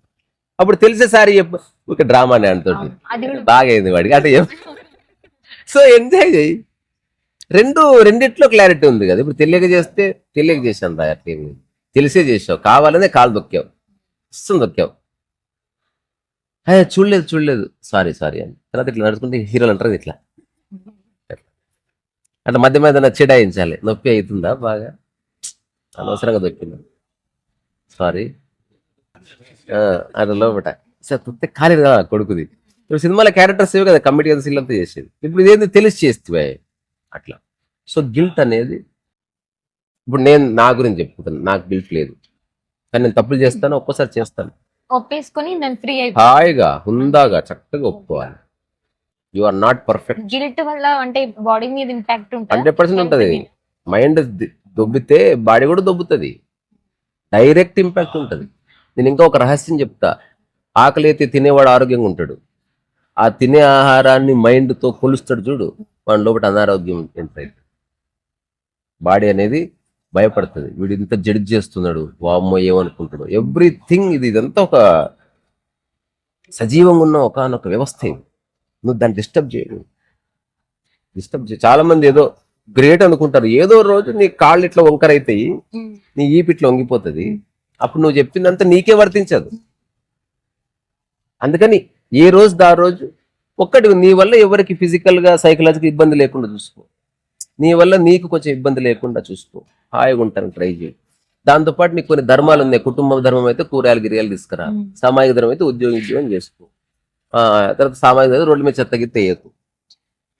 అప్పుడు తెలిసే సారీ చెప్పు, ఒక డ్రామానే అంతటి బాగా అయింది వాడికి అంటే చెప్పు. సో ఎంజాయ్ చేయి. రెండిట్లో క్లారిటీ ఉంది కదా. ఇప్పుడు తెలియక చేస్తే తెలియక చేశాను రా, అట్లేం తెలిసే చేసావు, కావాలనే కాలు దొక్కావు, ఇష్టం దొక్కావు. చూడలేదు సారీ అని తర్వాత ఇట్లా నడుచుకుంటే హీరోలు అంటారు ఇట్లా అంటే మధ్య మధ్య చెడాయించాలి. నొప్పి అవుతుందా బాగా, అనవసరంగా దొక్కిందా, సారీ అట్లా లోపట సార్ ఖాళీ కదా కొడుకుది. ఇప్పుడు సినిమాలో క్యారెక్టర్స్ ఏవి కదా, కమిటీ కదా సీల్ అంతా చేసేది. ఇప్పుడు ఇదేంది తెలిసి చేస్తే అట్లా. సో గిల్ట్ అనేది, ఇప్పుడు నేను నా గురించి చెప్పుకుంటాను, నాకు గిల్ట్ లేదు, కానీ నేను తప్పులు చేస్తాను, ఒక్కోసారి చేస్తాను. ఒప్పేసుకొని నేను ఫ్రీ హాయిగా హుందాగా చక్కగా ఒప్పుకోవాలి. You are not perfect. Guilt వల్ల అంటే బాడీ మీద ఇంపాక్ట్ ఉంటుంది, 100% ఉంటుంది. మైండ్ దొబ్బితే బాడీ కూడా దొబ్బుతుంది, డైరెక్ట్ ఇంపాక్ట్ ఉంటుంది. నేను ఇంకా ఒక రహస్యం చెప్తా, ఆకలి అయితే తినేవాడు ఆరోగ్యంగా ఉంటాడు, ఆ తినే ఆహారాన్ని మైండ్తో కొలుస్తాడు చూడు, వాడి లోపల అనారోగ్యం ఎంత బాడీ అనేది భయపడుతుంది. వీడు ఇంత జడ్జ్ చేస్తున్నాడు, వామ్మో ఏమనుకుంటాడు, ఎవ్రీథింగ్. ఇదంతా ఒక సజీవంగా ఉన్న ఒకనొక వ్యవస్థ. ఇది నువ్వు దాన్ని డిస్టర్బ్ చేయ. చాలా మంది ఏదో గ్రేట్ అనుకుంటారు, ఏదో రోజు నీ కాళ్ళు ఇట్లా వంకర అవుతాయి, నీ ఈపు ఇట్లా వంగిపోతుంది, అప్పుడు నువ్వు చెప్పిందంతా నీకే వర్తించదు. అందుకని ఏ రోజు ఆ రోజు ఒక్కటి, నీ వల్ల ఎవరికి ఫిజికల్ గా సైకలాజికల్ ఇబ్బంది లేకుండా చూసుకో, నీ వల్ల నీకు కొంచెం ఇబ్బంది లేకుండా చూసుకో, హాయిగా ఉంటాను ట్రై చేయి. దాంతోపాటు నీకు కొన్ని ధర్మాలు ఉన్నాయి. కుటుంబ ధర్మం అయితే కూరగాయలు గిరియాలు తీసుకురా, సామాజిక ధర్మం అయితే ఉద్యోగం చేసుకో, తర్వాత సామాజిక ధర్మం రోడ్ల మీద చెత్తకి తెయ్యకు.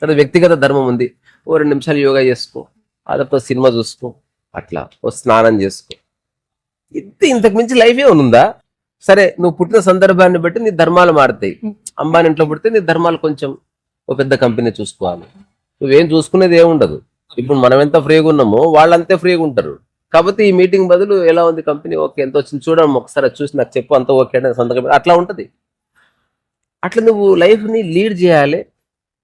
తర్వాత వ్యక్తిగత ధర్మం ఉంది, ఓ 2 నిమిషాలు యోగా చేసుకో, అదొక సినిమా చూసుకో, అట్లా ఓ స్నానం చేసుకో. ఇంతకు మించి లైఫ్ ఏమనుందా? సరే నువ్వు పుట్టిన సందర్భాన్ని బట్టి నీ ధర్మాలు మారుతాయి. అంబానీ ఇంట్లో పుడితే నీ ధర్మాలు కొంచెం ఒక పెద్ద కంపెనీ చూసుకోవాలి, నువ్వేం చూసుకునేది ఏముండదు. ఇప్పుడు మనం ఎంత ఫ్రీగా ఉన్నామో వాళ్ళంతే ఫ్రీగా ఉంటారు. కాబట్టి ఈ మీటింగ్ బదులు ఎలా ఉంది కంపెనీ, ఓకే ఎంత వచ్చింది చూడడం, ఒకసారి చూసి నాకు చెప్పు, అంత ఓకే అంటే సంతకం, అట్లా ఉంటుంది. అట్లా నువ్వు లైఫ్ని లీడ్ చేయాలి,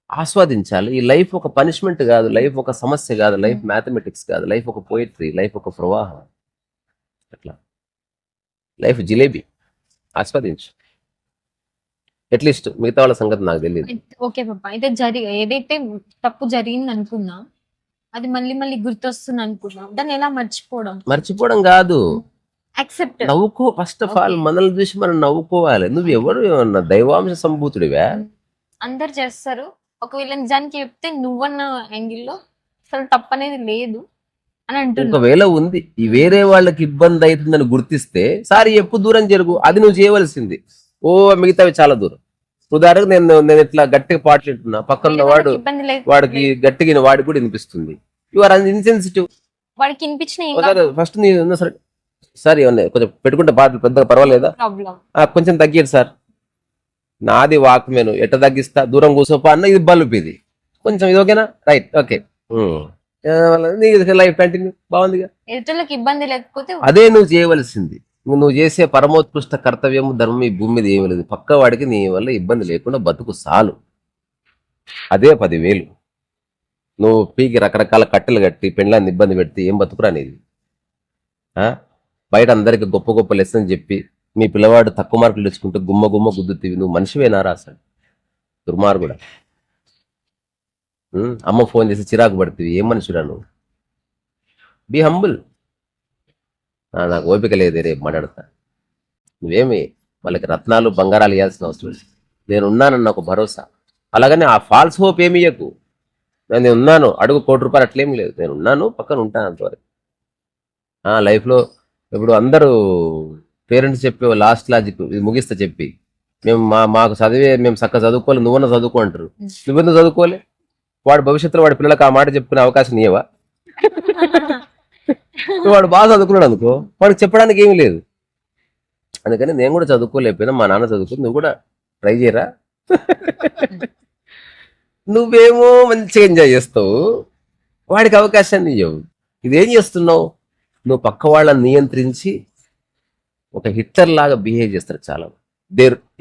ఆస్వాదించాలి. ఈ లైఫ్ ఒక పనిష్మెంట్ కాదు, లైఫ్ ఒక సమస్య కాదు, లైఫ్ మ్యాథమెటిక్స్ కాదు, లైఫ్ ఒక పోయిట్రీ, లైఫ్ ఒక ప్రవాహం. అట్లా లైఫ్ జిలేబీ, ఆస్వాదించు. అట్లీస్ట్ మిగతా వాళ్ళ సంగతి నాకు తెలియదు. ఓకే పాప, అయితే ఏదైతే తప్పు జరిగింది అనుకున్నా, అది మళ్ళీ మళ్ళీ గుర్తొస్తుంది అనుకున్నా, దాన్ని ఎలా మర్చిపోవడం? మర్చిపోవడం కాదు, యాక్సెప్ట్. నవ్వుకో. First of all Okay. మనల్ని చూసి మనం నవ్వుకోవాలి. నువ్వు ఎవరు, ఏమన్నా దైవాంశ సంభూతుడివా? అందరు చేస్తారు. ఒకవేళ నిజానికి చెప్తే నువ్వన్న యాంగిల్లో అసలు తప్పనేది లేదు అని అంటున్నా. ఒకవేళ ఉంది, ఈ వేరే వాళ్ళకి ఇబ్బంది అవుతుందని గుర్తిస్తే సారీ చెప్పు, దూరం జరుగు. అది నువ్వు చేయవలసింది. ఓ మిగతావి చాలా దూరం. ఉదాహరణకు నేను ఇట్లా గట్టిగా పాటలు పక్కన వేరే వాడు వాళ్ళకి ఇబ్బంది లేదు. వాడికి గట్టిగా వాడికి కూడా వినిపిస్తుంది. You are insensitive. వాడికి వినిపించిన ఏం కాదు ఫస్ట్ నీ సరే సార్ ఏమన్నా కొంచెం పెట్టుకుంటే బాధ పెద్దగా పర్వాలేదా? ప్రాబ్లం. కొంచెం తగ్గిడు సార్, నాది వాక్మేను, ఎట్ట తగ్గిస్తా, దూరం కూర్చోపా అన్న, ఇది బల్బ్, ఇది కొంచెం ఇది ఓకేనా? రైట్, ఓకే, లైఫ్ కంటిన్యూ, బాగుందిగా. ఎదుటికి ఇబ్బంది లేకపోతే అదే నువ్వు చేయవలసింది. నువ్వు చేసే పరమోత్కృష్ట కర్తవ్యము ధర్మం ఈ భూమి మీద ఏమి లేదు. పక్క వాడికి నీ వల్ల ఇబ్బంది లేకుండా బతుకు చాలు. అదే 10,000. నువ్వు పీకి రకరకాల కట్టెలు కట్టి పెండ్లాన్ని ఇబ్బంది పెడితే ఏం బతుకురా అనేది? బయట అందరికి గొప్ప గొప్ప లెసన్ చెప్పి మీ పిల్లవాడు తక్కువ మార్కులు తెచ్చుకుంటే గుమ్మ గుమ్మ గుద్దుతీవి. నువ్వు మనిషివేనారా అసలు? దుర్మార్గుడా. అమ్మ ఫోన్ చేసి చిరాకు పడుతుంది, ఏం మనిషిరా నువ్వు? Be humble. నాకు ఓపిక లేదు, రేపు మాట్లాడతా. నువ్వేమి వాళ్ళకి రత్నాలు బంగారాలు ఇవ్వాల్సిన అవసరం లేదు. నేను ఉన్నానన్న ఒక భరోసా. అలాగని ఆ ఫాల్స్ హోప్ ఏమి ఇయ్యకు. నేను ఉన్నాను, అడుగు ₹1,00,00,000 అట్లేం లేదు. నేను ఉన్నాను, పక్కన ఉంటాను అంతవరకు. లైఫ్లో ఇప్పుడు అందరూ పేరెంట్స్ చెప్పే లాస్ట్ లాజిక్ ఇది ముగిస్తా చెప్పి, మేము మాకు చదివే మేము చక్కగా చదువుకోవాలి, నువ్వన్నా చదువుకో అంటారు. నువ్వెందుకు చదువుకోవాలి? వాడి భవిష్యత్తులో వాడి పిల్లలకు ఆ మాట చెప్పుకునే అవకాశం నీయవా? వాడు బాగా చదువుకున్నాడు అనుకో, వాడికి చెప్పడానికి ఏమీ లేదు. అందుకని నేను కూడా చదువుకోలేకపోయినా మా నాన్న చదువుకుని, నువ్వు కూడా ట్రై చేయరా. నువ్వేమో మంచిగా ఎంజాయ్ చేస్తావు, వాడికి అవకాశాన్ని ఇవ్వవు. ఇదేం చేస్తున్నావు? నువ్వు పక్క వాళ్ళని నియంత్రించి ఒక హిట్లర్ లాగా బిహేవ్ చేస్తారు చాలా.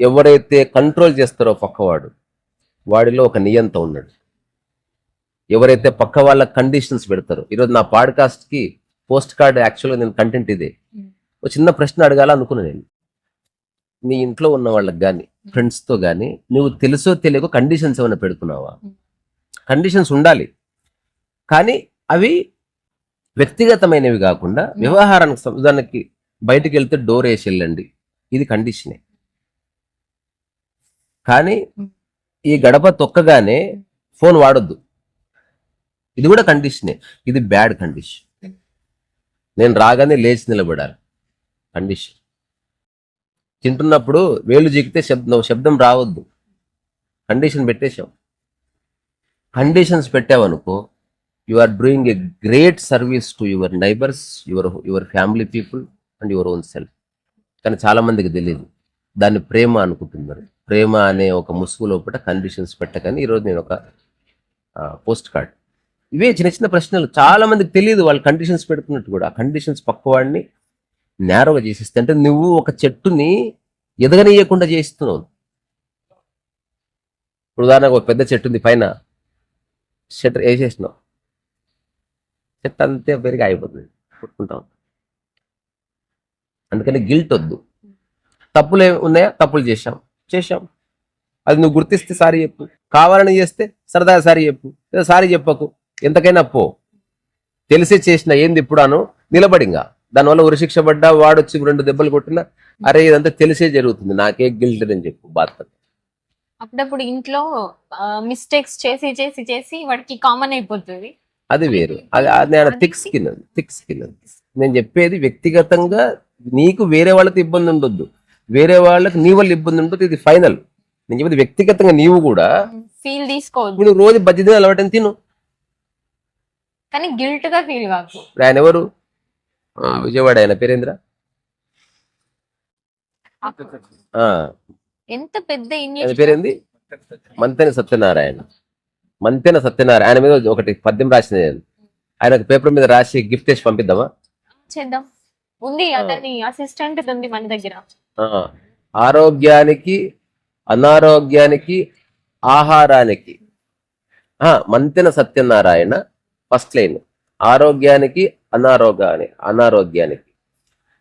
ఎవరైతే కంట్రోల్ చేస్తారో పక్కవాడు, వాడిలో ఒక నియంత ఉన్నాడు. ఎవరైతే పక్క వాళ్ళ కండిషన్స్ పెడతారో, ఈరోజు నా పాడ్కాస్ట్కి పోస్ట్ కార్డ్ యాక్చువల్గా నేను కంటెంట్ ఇదే. ఒక చిన్న ప్రశ్న అడగాల అనుకున్నా నేను. నీ ఇంట్లో ఉన్న వాళ్ళకి కానీ ఫ్రెండ్స్తో కానీ నువ్వు తెలుసో తెలియకో కండిషన్స్ ఏమైనా పెడుతున్నావా? కండిషన్స్ ఉండాలి, కానీ అవి వ్యక్తిగతమైనవి కాకుండా వ్యవహారానికి సంబంధానికి బయటికి వెళ్తే డోర్ వేసి వెళ్ళండి, ఇది కండిషనే. కానీ ఈ గడప తొక్కగానే ఫోన్ వాడొద్దు, ఇది కూడా కండిషనే. ఇది బ్యాడ్ కండిషన్. నేను రాగానే లేచి నిలబడాలి, కండిషన్. తింటున్నప్పుడు వేలు జీకితే శబ్దం రావద్దు, కండిషన్ పెట్టేశావు. కండిషన్స్ పెట్టావనుకో, you are doing a great service to your neighbours, your family people and your own self. కానీ చాలా మందికి తెలియదు, దాన్ని ప్రేమ అనుకుంటున్నారు. ప్రేమ అనే ఒక ముసుగు లోపల కండిషన్స్ పెట్టకని ఈరోజు నేను ఒక పోస్ట్ కార్డ్. ఇవే చిన్న చిన్న ప్రశ్నలు, చాలా మందికి తెలియదు వాళ్ళు కండిషన్స్ పెడుతున్నట్టు కూడా. ఆ కండిషన్స్ పక్కవాడిని నేరోగా చేసేస్తే, అంటే నువ్వు ఒక చెట్టుని ఎదగనీయకుండా చేస్తున్నావు. ఇప్పుడు ఉదాహరణకు ఒక పెద్ద చెట్టు ఉంది, పైన షట్టర్ వేసేసినావు, చెట్టు అంతే పెరిగి అయిపోతుంది, పుట్టుకుంటాం. అందుకని గిల్ట్ వద్దు. తప్పులు ఉన్నాయా? తప్పులు చేశాం. అది నువ్వు గుర్తిస్తే సారీ చెప్పు. కావాలని చేస్తే సరదాగా సారీ చెప్పు, లేదా సారీ చెప్పకు, ఎంతకైనా పో. తెలిసే చేసిన ఏంది ఇప్పుడాను నిలబడింగా, దానివల్ల ఉరిశిక్ష పడ్డా, వాడొచ్చి 2 దెబ్బలు కొట్టినా, అరే ఇదంతా తెలిసే జరుగుతుంది, నాకే గిల్ట్ అని చెప్పు. బాధ అప్పుడప్పుడు ఇంట్లో మిస్టేక్స్ చేసి చేసి చేసి వాడికి కామన్ అయిపోతుంది. అది వేరు. అది థిక్ స్కిన్. నేను చెప్పేది వ్యక్తిగతంగా నీకు వేరే వాళ్ళతో ఇబ్బంది ఉండొద్దు, వేరే వాళ్ళకి నీ వల్ల ఇబ్బంది ఉండదు, ఇది ఫైనల్. నేను చెప్పేది వ్యక్తిగతంగా నీవు కూడా ఫీల్ తీసుకోవద్దు. నువ్వు రోజు బజ్జీ అలవాటని తిను, కానీ గిల్ట్ గా ఫీల్ కాకు. ఆయన ఎవరు? విజయవాడ, ఆయన పేరేంద్ర, ఎంత పెద్ద ఆయన పేరేంది? మంతెన సత్యనారాయణ. ఆయన మీద ఒకటి పద్యం రాసిన, ఆయన పేపర్ మీద రాసి గిఫ్ట్ చేసి పంపిద్దామా? చేద్దాం. ఉంది, అతని అసిస్టెంట్ ఉంది మన దగ్గర. ఆరోగ్యానికి, అనారోగ్యానికి, ఆహారానికి. Mantena Satyanarayana first line. ఆరోగ్యానికి, అనారోగ్యానికి,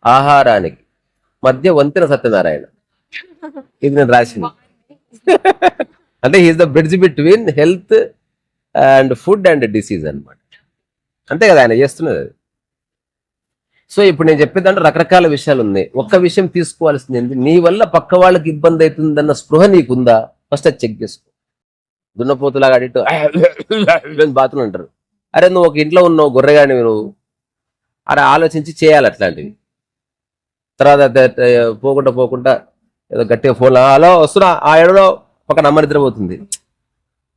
ఆహారానికి మధ్య వంతెన సత్యనారాయణ. ఇది నేను రాసింది. అంటే he is the bridge between health and food and disease అన్నమాట. అంతే కదా ఆయన చేస్తున్నది అది. సో ఇప్పుడు నేను చెప్పేదంటే రకరకాల విషయాలు ఉన్నాయి. ఒక్క విషయం తీసుకోవాల్సింది ఏంటి, నీ వల్ల పక్క వాళ్ళకి ఇబ్బంది అవుతుందన్న స్పృహ నీకుందా, ఫస్ట్ అది చెక్ చేసుకో. దున్నపోతులాగా అడిట్టు బాతులు అంటారు. అరే నువ్వు ఒక ఇంట్లో ఉన్నావు, గొర్రెగాని నువ్వు, అరే ఆలోచించి చేయాలి అట్లాంటివి. తర్వాత పోకుండా ఏదో గట్టిగా ఫోన్, హలో వస్తున్నా, ఆ ఎడలో ఒక నంబర్ నిద్రపోతుంది.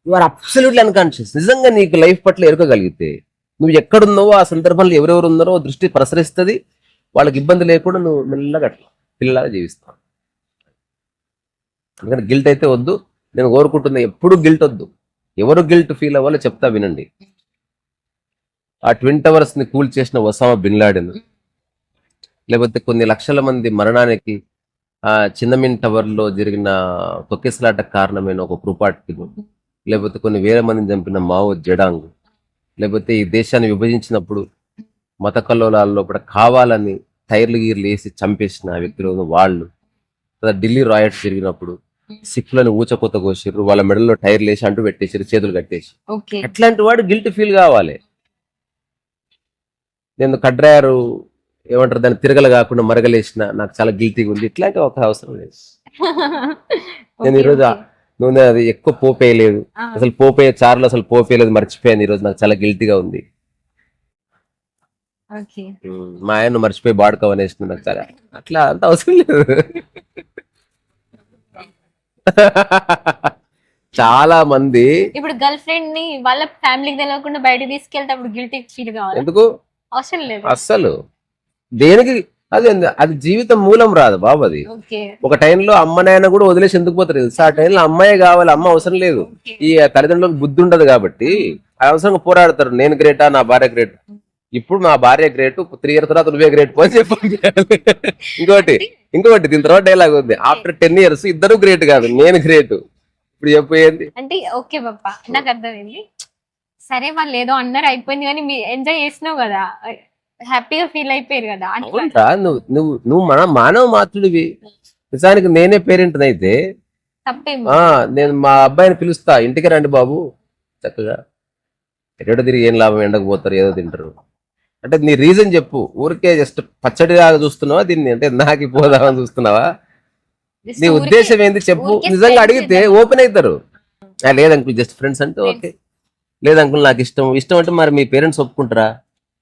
You are absolutely unconscious. నిజంగా నీకు లైఫ్ పట్ల ఎరుకగలిగితే నువ్వు ఎక్కడున్నావో ఆ సందర్భంలో ఎవరెవరు ఉన్నారో దృష్టి ప్రసరిస్తుంది, వాళ్ళకి ఇబ్బంది లేకుండా నువ్వు మెల్లగా అట్లా పిల్లలాగా జీవిస్తావు. అందుకని గిల్ట్ అయితే వద్దు. నేను కోరుకుంటున్నా ఎప్పుడు గిల్ట్ వద్దు. ఎవరు గిల్ట్ ఫీల్ అవ్వాలో చెప్తా వినండి. ఆ ట్విన్ టవర్స్ ని కూల్ చేసిన ఒసామా బిన్ లాడెన్, లేకపోతే కొన్ని లక్షల మంది మరణానికి ఆ చిన్నమిన్ టవర్ లో జరిగిన తొక్కిసలాట కారణమైన ఒక కృపాటికి, లేకపోతే కొన్ని వేల మందిని చంపిన మావో జెడాంగ్, లేకపోతే ఈ దేశాన్ని విభజించినప్పుడు మత కల్లోలాల్లో కూడా కావాలని టైర్లు గీర్లు వేసి చంపేసిన వ్యక్తులు వాళ్ళు, ఢిల్లీ రాయట్స్ జరిగినప్పుడు సిక్కులను ఊచకొత్త కోసిర్రు, వాళ్ళ మెడల్లో టైర్లు వేసి అంటూ పెట్టేసారు, చేతులు కట్టేసి. అట్లాంటి వాడు గిల్ట్ ఫీల్ కావాలి. నేను కడ్రాయరు ఏమంటారు దాన్ని తిరగలు కాకుండా మరగలేసిన నాకు చాలా గిల్టీగా ఉంది, ఇట్లాంటి ఒక అవసరం లేదు. నేను ఈరోజు నూనె అది ఎక్కువ పోపేయలేదు, అసలు పోపేయ చారులో అసలు పోపేయలేదు, మర్చిపోయాను. ఈరోజు నాకు చాలా గిల్టీగా ఉంది. మా ఆయన మర్చిపోయి బాడుకోవనేసింది నాకు చాలా. అట్లా అంత అవసరం లేదు. చాలా మంది ఇప్పుడు గర్ల్ ఫ్రెండ్ ని వాళ్ళ ఫ్యామిలీకి తెలియకుండా బయటకు తీసుకెళ్తే అప్పుడు గిల్టీ ఫీల్ కావాలి. ఎందుకు అవసరం లేదు అస్సలు. దేనికి అది అది జీవితం మూలం రాదు బాబు. అది ఒక టైంలో అమ్మ నాయన కూడా వదిలేసి ఎందుకు పోతారు తెలుసా? ఆ టైంలో అమ్మాయి కావాలి, అమ్మ అవసరం లేదు. ఈ తల్లిదండ్రులకు బుద్ధి ఉండదు కాబట్టి అవసరంగా పోరాడతారు, నేను గ్రేటా నా భార్య గ్రేట్. ఇప్పుడు నా భార్య గ్రేట్, 3 years తర్వాత నువ్వే గ్రేట్ పోని చెప్పి. ఇంకోటి దీని తర్వాత డైలాగ్ ఉంది, ఆఫ్టర్ 10 years ఇద్దరు గ్రేట్ కాదు, నేను గ్రేట్. ఇప్పుడు చెప్పేది అంటే ఓకే బాబా, నాకు అర్థమైంది. సరే వాళ్ళు ఏదో అన్నారు అయిపోయింది, కానీ మీరు ఎంజాయ్ చేసినావు కదా, హ్యాపీగా ఫీల్ అయిపోయారు కదా. నువ్వు మన మానవ మాతృడివి. నిజానికి నేనే పేరెంట్ అయితే నేను మా అబ్బాయిని పిలుస్తా, ఇంటికి రండి బాబు, చక్కగా ఎక్కడో తిరిగి ఏం లాభం, ఎండకపోతారు ఏదో తింటారు అంటే నీ రీజన్ చెప్పు. ఊరికే జస్ట్ పచ్చడిలాగా చూస్తున్నావా దీన్ని, అంటే నాకు పోదామని చూస్తున్నావా? నీ ఉద్దేశం ఏంది చెప్పు. నిజంగా అడిగితే ఓపెన్ అవుతారు. లేదంకుల్ జస్ట్ ఫ్రెండ్స్ అంటే ఓకే, లేదంకుల్ నాకు ఇష్టం అంటే మరి మీ పేరెంట్స్ ఒప్పుకుంటారా?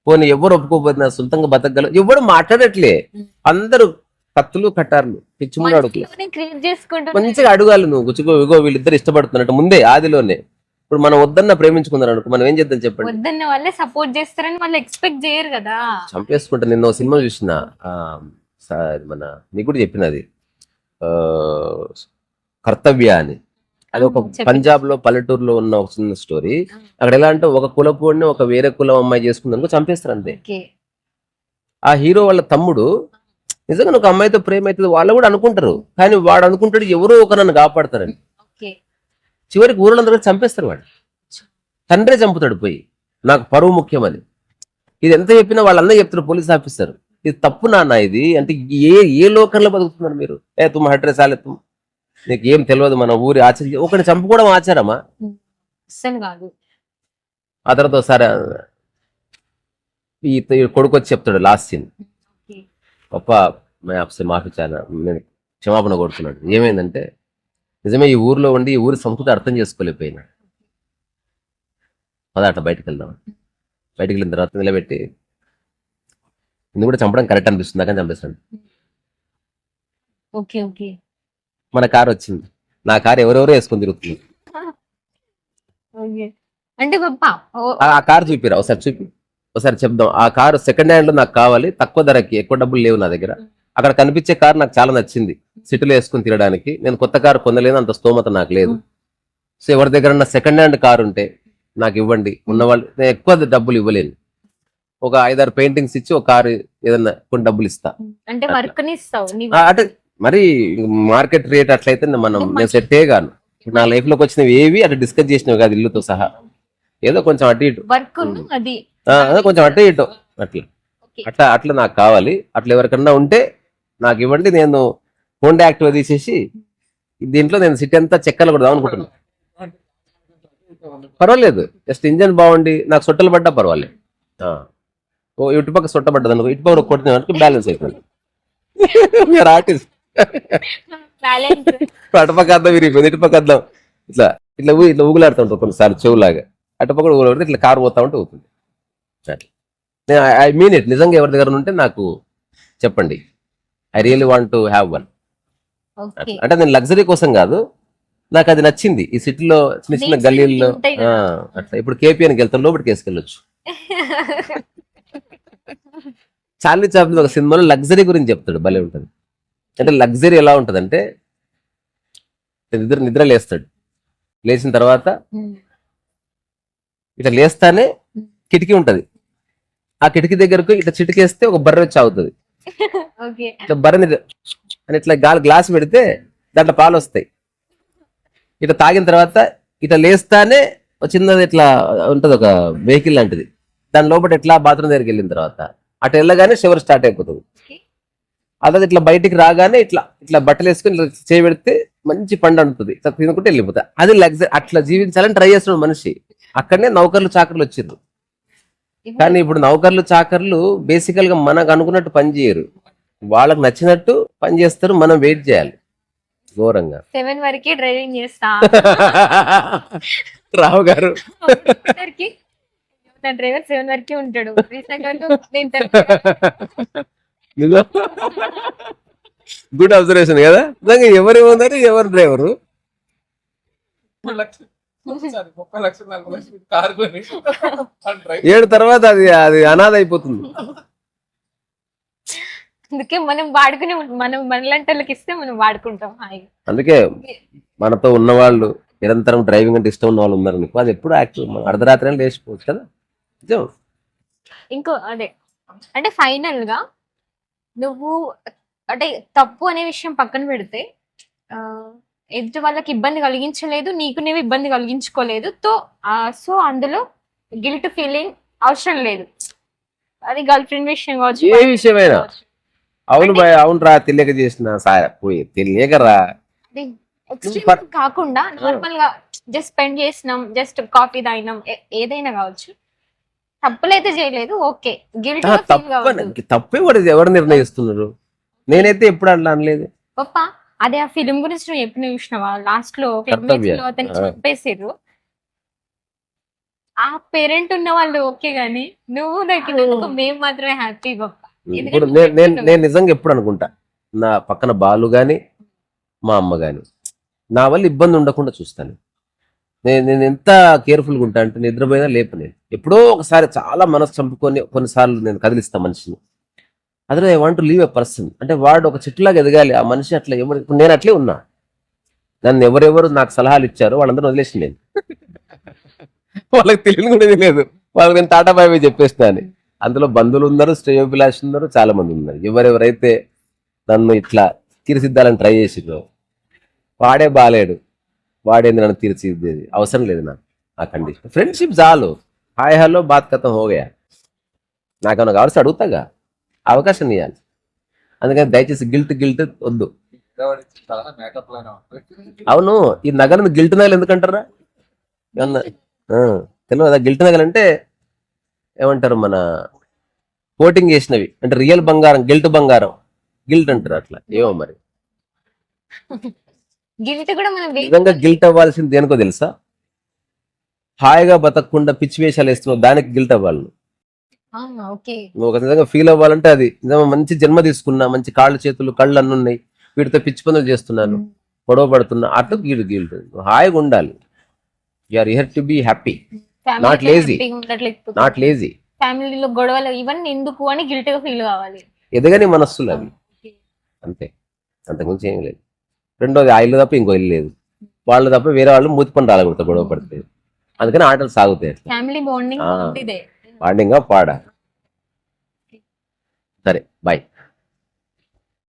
పోనీ ఎవరు ఒప్పుకోపోతే నా సొంతంగా బతకగలరు? ఎవరు మాట్లాడట్లే, అందరూ కత్తులు కట్టారులు పిచ్చిముండు అడుగులు. మంచిగా అడగాలి నువ్వు, గుచ్చుకో ఇగో వీళ్ళిద్దరు ఇష్టపడుతున్నట్టు ముందే ఆదిలోనే. ఇప్పుడు మనం వద్దన్న ప్రేమించుకుందాం అనుకో, మనం ఏం చేద్దాం చెప్పండి? వద్దన్న వాళ్ళే సపోర్ట్ చేస్తారని వాళ్ళు ఎక్స్పెక్ట్ చేయరు కదా. చంపేసుకుంటా. నిన్న సినిమా చూసిన, మన నీకు కూడా చెప్పినది, కర్తవ్య అని. అది ఒక పంజాబ్ లో పల్లెటూరులో ఉన్న ఒక చిన్న స్టోరీ. అక్కడ ఎలా అంటే ఒక కులపోడిని ఒక వేరే కులం అమ్మాయి చేసుకున్నందుకు చంపేస్తారు అంతే. ఆ హీరో వాళ్ళ తమ్ముడు నిజంగా ఒక అమ్మాయితో ప్రేమ అవుతుంది వాళ్ళు కూడా అనుకుంటారు, కానీ వాడు అనుకుంటాడు ఎవరో ఒక నన్ను కాపాడతారని. చివరికి ఊళ్ళందరూ చంపేస్తారు. వాడు తండ్రే చంపుతాడు పోయి, నాకు పరువు ముఖ్యమని. ఇది ఎంత చెప్పినా వాళ్ళందరూ చెప్తారు, పోలీస్ ఆఫీసర్ ఇది తప్పు నాన్న, ఇది అంటే ఏ లోకంలో బతుకుతున్నారు మీరు? తుమ్మ హట్రే సాలే తుమ్మ, నీకు ఏం తెలియదు మన ఊరి ఆచార్య. ఒకటి చంపుకోవడం ఆచారమా? కాదు. ఆ తర్వాత ఒకసారి ఈ కొడుకు వచ్చి చెప్తాడు లాస్ట్ సీన్, పప్ప మే ఆప్సే మాఫీ చాలా, నేను క్షమాపణ కొడుతున్నాడు. ఏమైందంటే నిజమే ఈ ఊర్లో ఉండి ఈ ఊరి సంస్కృతి అర్థం చేసుకోలేకపోయినా, అట్లా బయటకు వెళ్దాం. బయటకు వెళ్ళిన తర్వాత నిలబెట్టి ఇది కూడా చంపడం కరెక్ట్ అనిపిస్తుంది కానీ చంపేస్తాడు. మన కారు వచ్చింది, నా కారు ఎవరెవరో వేసుకొని తిరుగుతుంది. అంటే ఆ కారు చూపిరా ఒకసారి చెప్దాం. ఆ కారు సెకండ్ హ్యాండ్ లో నాకు కావాలి, తక్కువ ధరకి, ఎక్కువ డబ్బులు లేవు నా దగ్గర. అక్కడ కనిపించే కారు నాకు చాలా నచ్చింది, సిటీలో వేసుకుని తిరగడానికి. నేను కొత్త కారు పొందలేదు, అంత స్తోమత నాకు లేదు. సో ఎవరి దగ్గర సెకండ్ హ్యాండ్ కారు ఉంటే నాకు ఇవ్వండి. ఉన్నవాళ్ళు నేను ఎక్కువ డబ్బులు ఇవ్వలేను, ఒక 5-6 పెయింటింగ్స్ ఇచ్చి ఒక కారు ఏదన్నా కొన్ని డబ్బులు ఇస్తా. అంటే మరి మార్కెట్ రేట్ అట్లయితే నేను సెట్టే కాను. నా లైఫ్ లోకి వచ్చినవి ఏవి అట్లా డిస్కస్ చేసినవి కాదు, ఇల్లుతో సహా. ఏదో కొంచెం అటు ఇటు కొంచెం అటు ఇటు అట్లా నాకు కావాలి. అట్లా ఎవరికన్నా ఉంటే నాకు ఇవ్వండి, నేను హోండా యాక్టివా తీసేసి దీంట్లో నేను సిటీ అంతా చెక్కలు కొడదాం అనుకుంటున్నాను. పర్వాలేదు, జస్ట్ ఇంజన్ బాగుండి నాకు సొట్టలు పడ్డా పర్వాలేదు. ఓ ఇటుపక్క సొట్ట పడ్డది అనుకో, ఇటుపక్క కొట్టిన బ్యాలెన్స్ అయిపోయింది. మీరు ఆర్టిస్ట్. బ్యాలెన్స్. అటుపక్క అద్దం విరిగిపోయింది, ఇటుపక్క అద్దం ఇట్లా ఇట్లా ఇట్లా ఊగులాడుతూ ఉంటాం కొన్నిసార్లు చెవులాగా. అటుపక్క ఊగులాడితే ఇట్లా కారు పోతా ఉంటే అవుతుంది. అట్లా ఐ మీన్ ఇట్. నిజంగా ఎవరి దగ్గర ఉంటే నాకు చెప్పండి. I really want to have one. Okay. అంటే నేను లగ్జరీ కోసం కాదు, నాకు అది నచ్చింది. ఈ సిటీలో చిన్న చిన్న Beach గల్లీల్లో ఉంటాయి కదా. అట్లా ఇప్పుడు కేపీఎన్కి వెళ్తాం, లోపలికి వేసుకెళ్ళొచ్చు. చార్లీ చాప్లిన్ ఒక సినిమాలో లగ్జరీ గురించి చెప్తాడు, భలే ఉంటుంది. అంటే లగ్జరీ ఎలా ఉంటదంటే నిద్ర లేస్తాడు, లేచిన తర్వాత ఇట్లా లేస్తానే కిటికీ ఉంటది, ఆ కిటికీ దగ్గరకు ఇట్లా చిటికేస్తే ఒక బర్రె వచ్చి ఆగుతుంది. ఓకే. ఇట్లా బర్రెని అని ఇట్లా గ్లాస్ పెడితే దాంట్లో పాలు వస్తాయి. ఇట్లా తాగిన తర్వాత ఇట్లా లేస్తానే ఒక చిన్నది ఇట్లా ఉంటది, ఒక వెహికల్ లాంటిది. దాని లోపల ఎట్లా బాత్రూమ్ దగ్గరికి వెళ్ళిన తర్వాత అటు వెళ్ళగానే షవర్ స్టార్ట్ అయిపోతుంది. అదే ఇట్లా బయటికి రాగానే ఇట్లా ఇట్లా బట్టలు వేసుకుని ఇట్లా చేయబెడితే మంచి పండు అంటుంది, ఇట్లా తినుకుంటే వెళ్ళిపోతా. అది లగ్జరీ. అట్లా జీవించాలని ట్రై చేస్తున్నాడు మనిషి. అక్కడనే నౌకర్లు చాకర్లు వచ్చిర్రు. కానీ ఇప్పుడు నౌకర్లు చాకర్లు బేసికల్ గా మనకు అనుకున్నట్టు పని చేయరు, వాళ్ళకి నచ్చినట్టు పని చేస్తారు. మనం వెయిట్ చేయాలి ఘోరంగా. 7 వరకే డ్రైవింగ్ చేస్తా. రావు గారు నా డ్రైవర్ 7 వరకే ఉంటాడు. గుడ్ అబ్జర్వేషన్ కదా. నిజంగా ఎవరు ఉన్నారు, ఎవరు డ్రైవరు. 30 లక్షలు 40 లక్షలు కారు కొని 7 తర్వాత అది అది అనాథ అయిపోతుంది. అందుకే మనం వాడుకునే, మనం మనలాంటి ఇస్తే మనం వాడుకుంటాం హాయిగా. అందుకే మనతో ఉన్నవాళ్ళు నిరంతరం డ్రైవింగ్ అంటే ఇష్టం ఉన్న వాళ్ళు ఉన్నారు నీకు, అది ఎప్పుడు యాక్టివ్. మనం అర్ధరాత్రి లేచిపోవచ్చు కదా. నిజం. ఇంకో అదే అంటే ఫైనల్ గా నువ్వు అంటే తప్పు అనే విషయం పక్కన పెడితే ఎదుటి వాళ్ళకి ఇబ్బంది కలిగించలేదు, నీకు నువ్వు ఇబ్బంది కలిగించుకోలేదు. సో అందులో గిల్ట్ ఫీలింగ్ అవసరం లేదు. అది గర్ల్ ఫ్రెండ్ విషయం కావచ్చు, ఏ విషయమైనా. అవును భయ, అవును రా, తెలియక చేసిన పోయి తెలియకరా. ఎక్స్ట్రీమ్ కాకుండా నార్మల్ గా జస్ట్ స్పెండ్ చేసినాం, జస్ట్ కాఫీ తాగినాం, ఏదైనా కావచ్చు. తప్పులైతే చేయలేదు, ఓకే. గిల్ట్ ఫీల్ కావచ్చు. తప్పే కూడా ఎవరు నిర్ణయిస్తున్నారు? నేనైతే ఎప్పుడు అట్లా అనలేదు. గొప్ప. అదే ఆ ఫిలిం గురించి నువ్వు చెప్పిన చూసినావా, లాస్ట్ లో అతను చెప్పేసారు. ఆ పేరెంట్ ఉన్న వాళ్ళు ఓకే గానీ నువ్వు నాకు మేము మాత్రమే హ్యాపీ గొప్ప. ఇప్పుడు నేను నిజంగా ఎప్పుడు అనుకుంటా, నా పక్కన బాలు గాని మా అమ్మ గాని నా వల్ల ఇబ్బంది ఉండకుండా చూస్తాను. నేను ఎంత కేర్ఫుల్గా ఉంటా అంటే నిద్రపోయినా లేపు. నేను ఎప్పుడో ఒకసారి చాలా మనసు చంపుకొని కొన్నిసార్లు నేను కదిలిస్తా మనిషిని. అదే I want to leave a person. అంటే వాడు ఒక చెట్టులాగా ఎదగాలి, ఆ మనిషి అట్లా ఎవరు. ఇప్పుడు నేను అట్లే ఉన్నా. నన్ను ఎవరెవరు నాకు సలహాలు ఇచ్చారో వాళ్ళందరూ వదిలేసి నేను వాళ్ళకి తెలియని కూడా తెలియదు, వాళ్ళకి నేను టాటా బాయ్ చెప్పేసిన అని. అందులో బంధువులు ఉన్నారు, శ్రేయోభిలాషులు ఉన్నారు, చాలా మంది ఉన్నారు. ఎవరెవరైతే నన్ను ఇట్లా తీర్చిదిద్దాలని ట్రై చేసిండ్రో వాడే బాలేడు, వాడేంది నన్ను తీర్చిదిద్దేది. అవసరం లేదు నాకు ఆ కండిషన్. ఫ్రెండ్షిప్ చాలు, హాయ్ హలో బాత్ కథం హోగయా. నాకేమన్నా కావాల్సి అడుగుతాగా, అవకాశం ఇవ్వాలి. అందుకని దయచేసి గిల్ట్ వద్దు. మేకప్ లోనే ఉంటుంది. అవును, ఈ నగలను గిల్ట్ నగలు ఎందుకంటారా? ఏమన్నా తెలియదా? గిల్ట్ నగలు అంటే ఏమంటారు, మన కోటింగ్ చేసినవి అంటే రియల్ బంగారం, గిల్ట్ బంగారం, గిల్ట్ అంటారు అట్లా. ఏమో మరి. గిల్ట్ కూడా మనం నిజంగా గిల్ట్ అవ్వాల్సింది దేనికో తెలుసా? హాయిగా బతకకుండా పిచ్చి వేషాలు వేస్తున్నావు, దానికి గిల్ట్ అవ్వాలి. నువ్వు ఒక నిజంగా ఫీల్ అవ్వాలంటే అది నిజంగా మంచి జన్మ తీసుకున్నా, మంచి కాళ్ళు చేతులు కళ్ళు అన్నీ ఉన్నాయి, వీటితో పిచ్చి పనులు చేస్తున్నాను, గొడవ పడుతున్నా, అటు గిల్ట్. హాయిగా ఉండాలి. You are here to be happy, not lazy. ఫ్యామిలీలో గొడవలు ఇవన్నీ ఎందుకు అని గిల్ట్ గా ఫీల్ కావాలి. ఎదగని మనస్సులు అవి, అంతే, అంతకుమించి ఏం లేదు. రెండోది ఆయిల్ తప్ప ఇంకో ఇల్లు లేదు. వాళ్ళు తప్ప వేరే వాళ్ళు మూతి పని రాలకూడదు గొడవ పడితే. అందుకని ఆటలు సాగుతాయి. ఫ్యామిలీ బాండింగ్ పాడింగా పాడా. సరే బాయ్.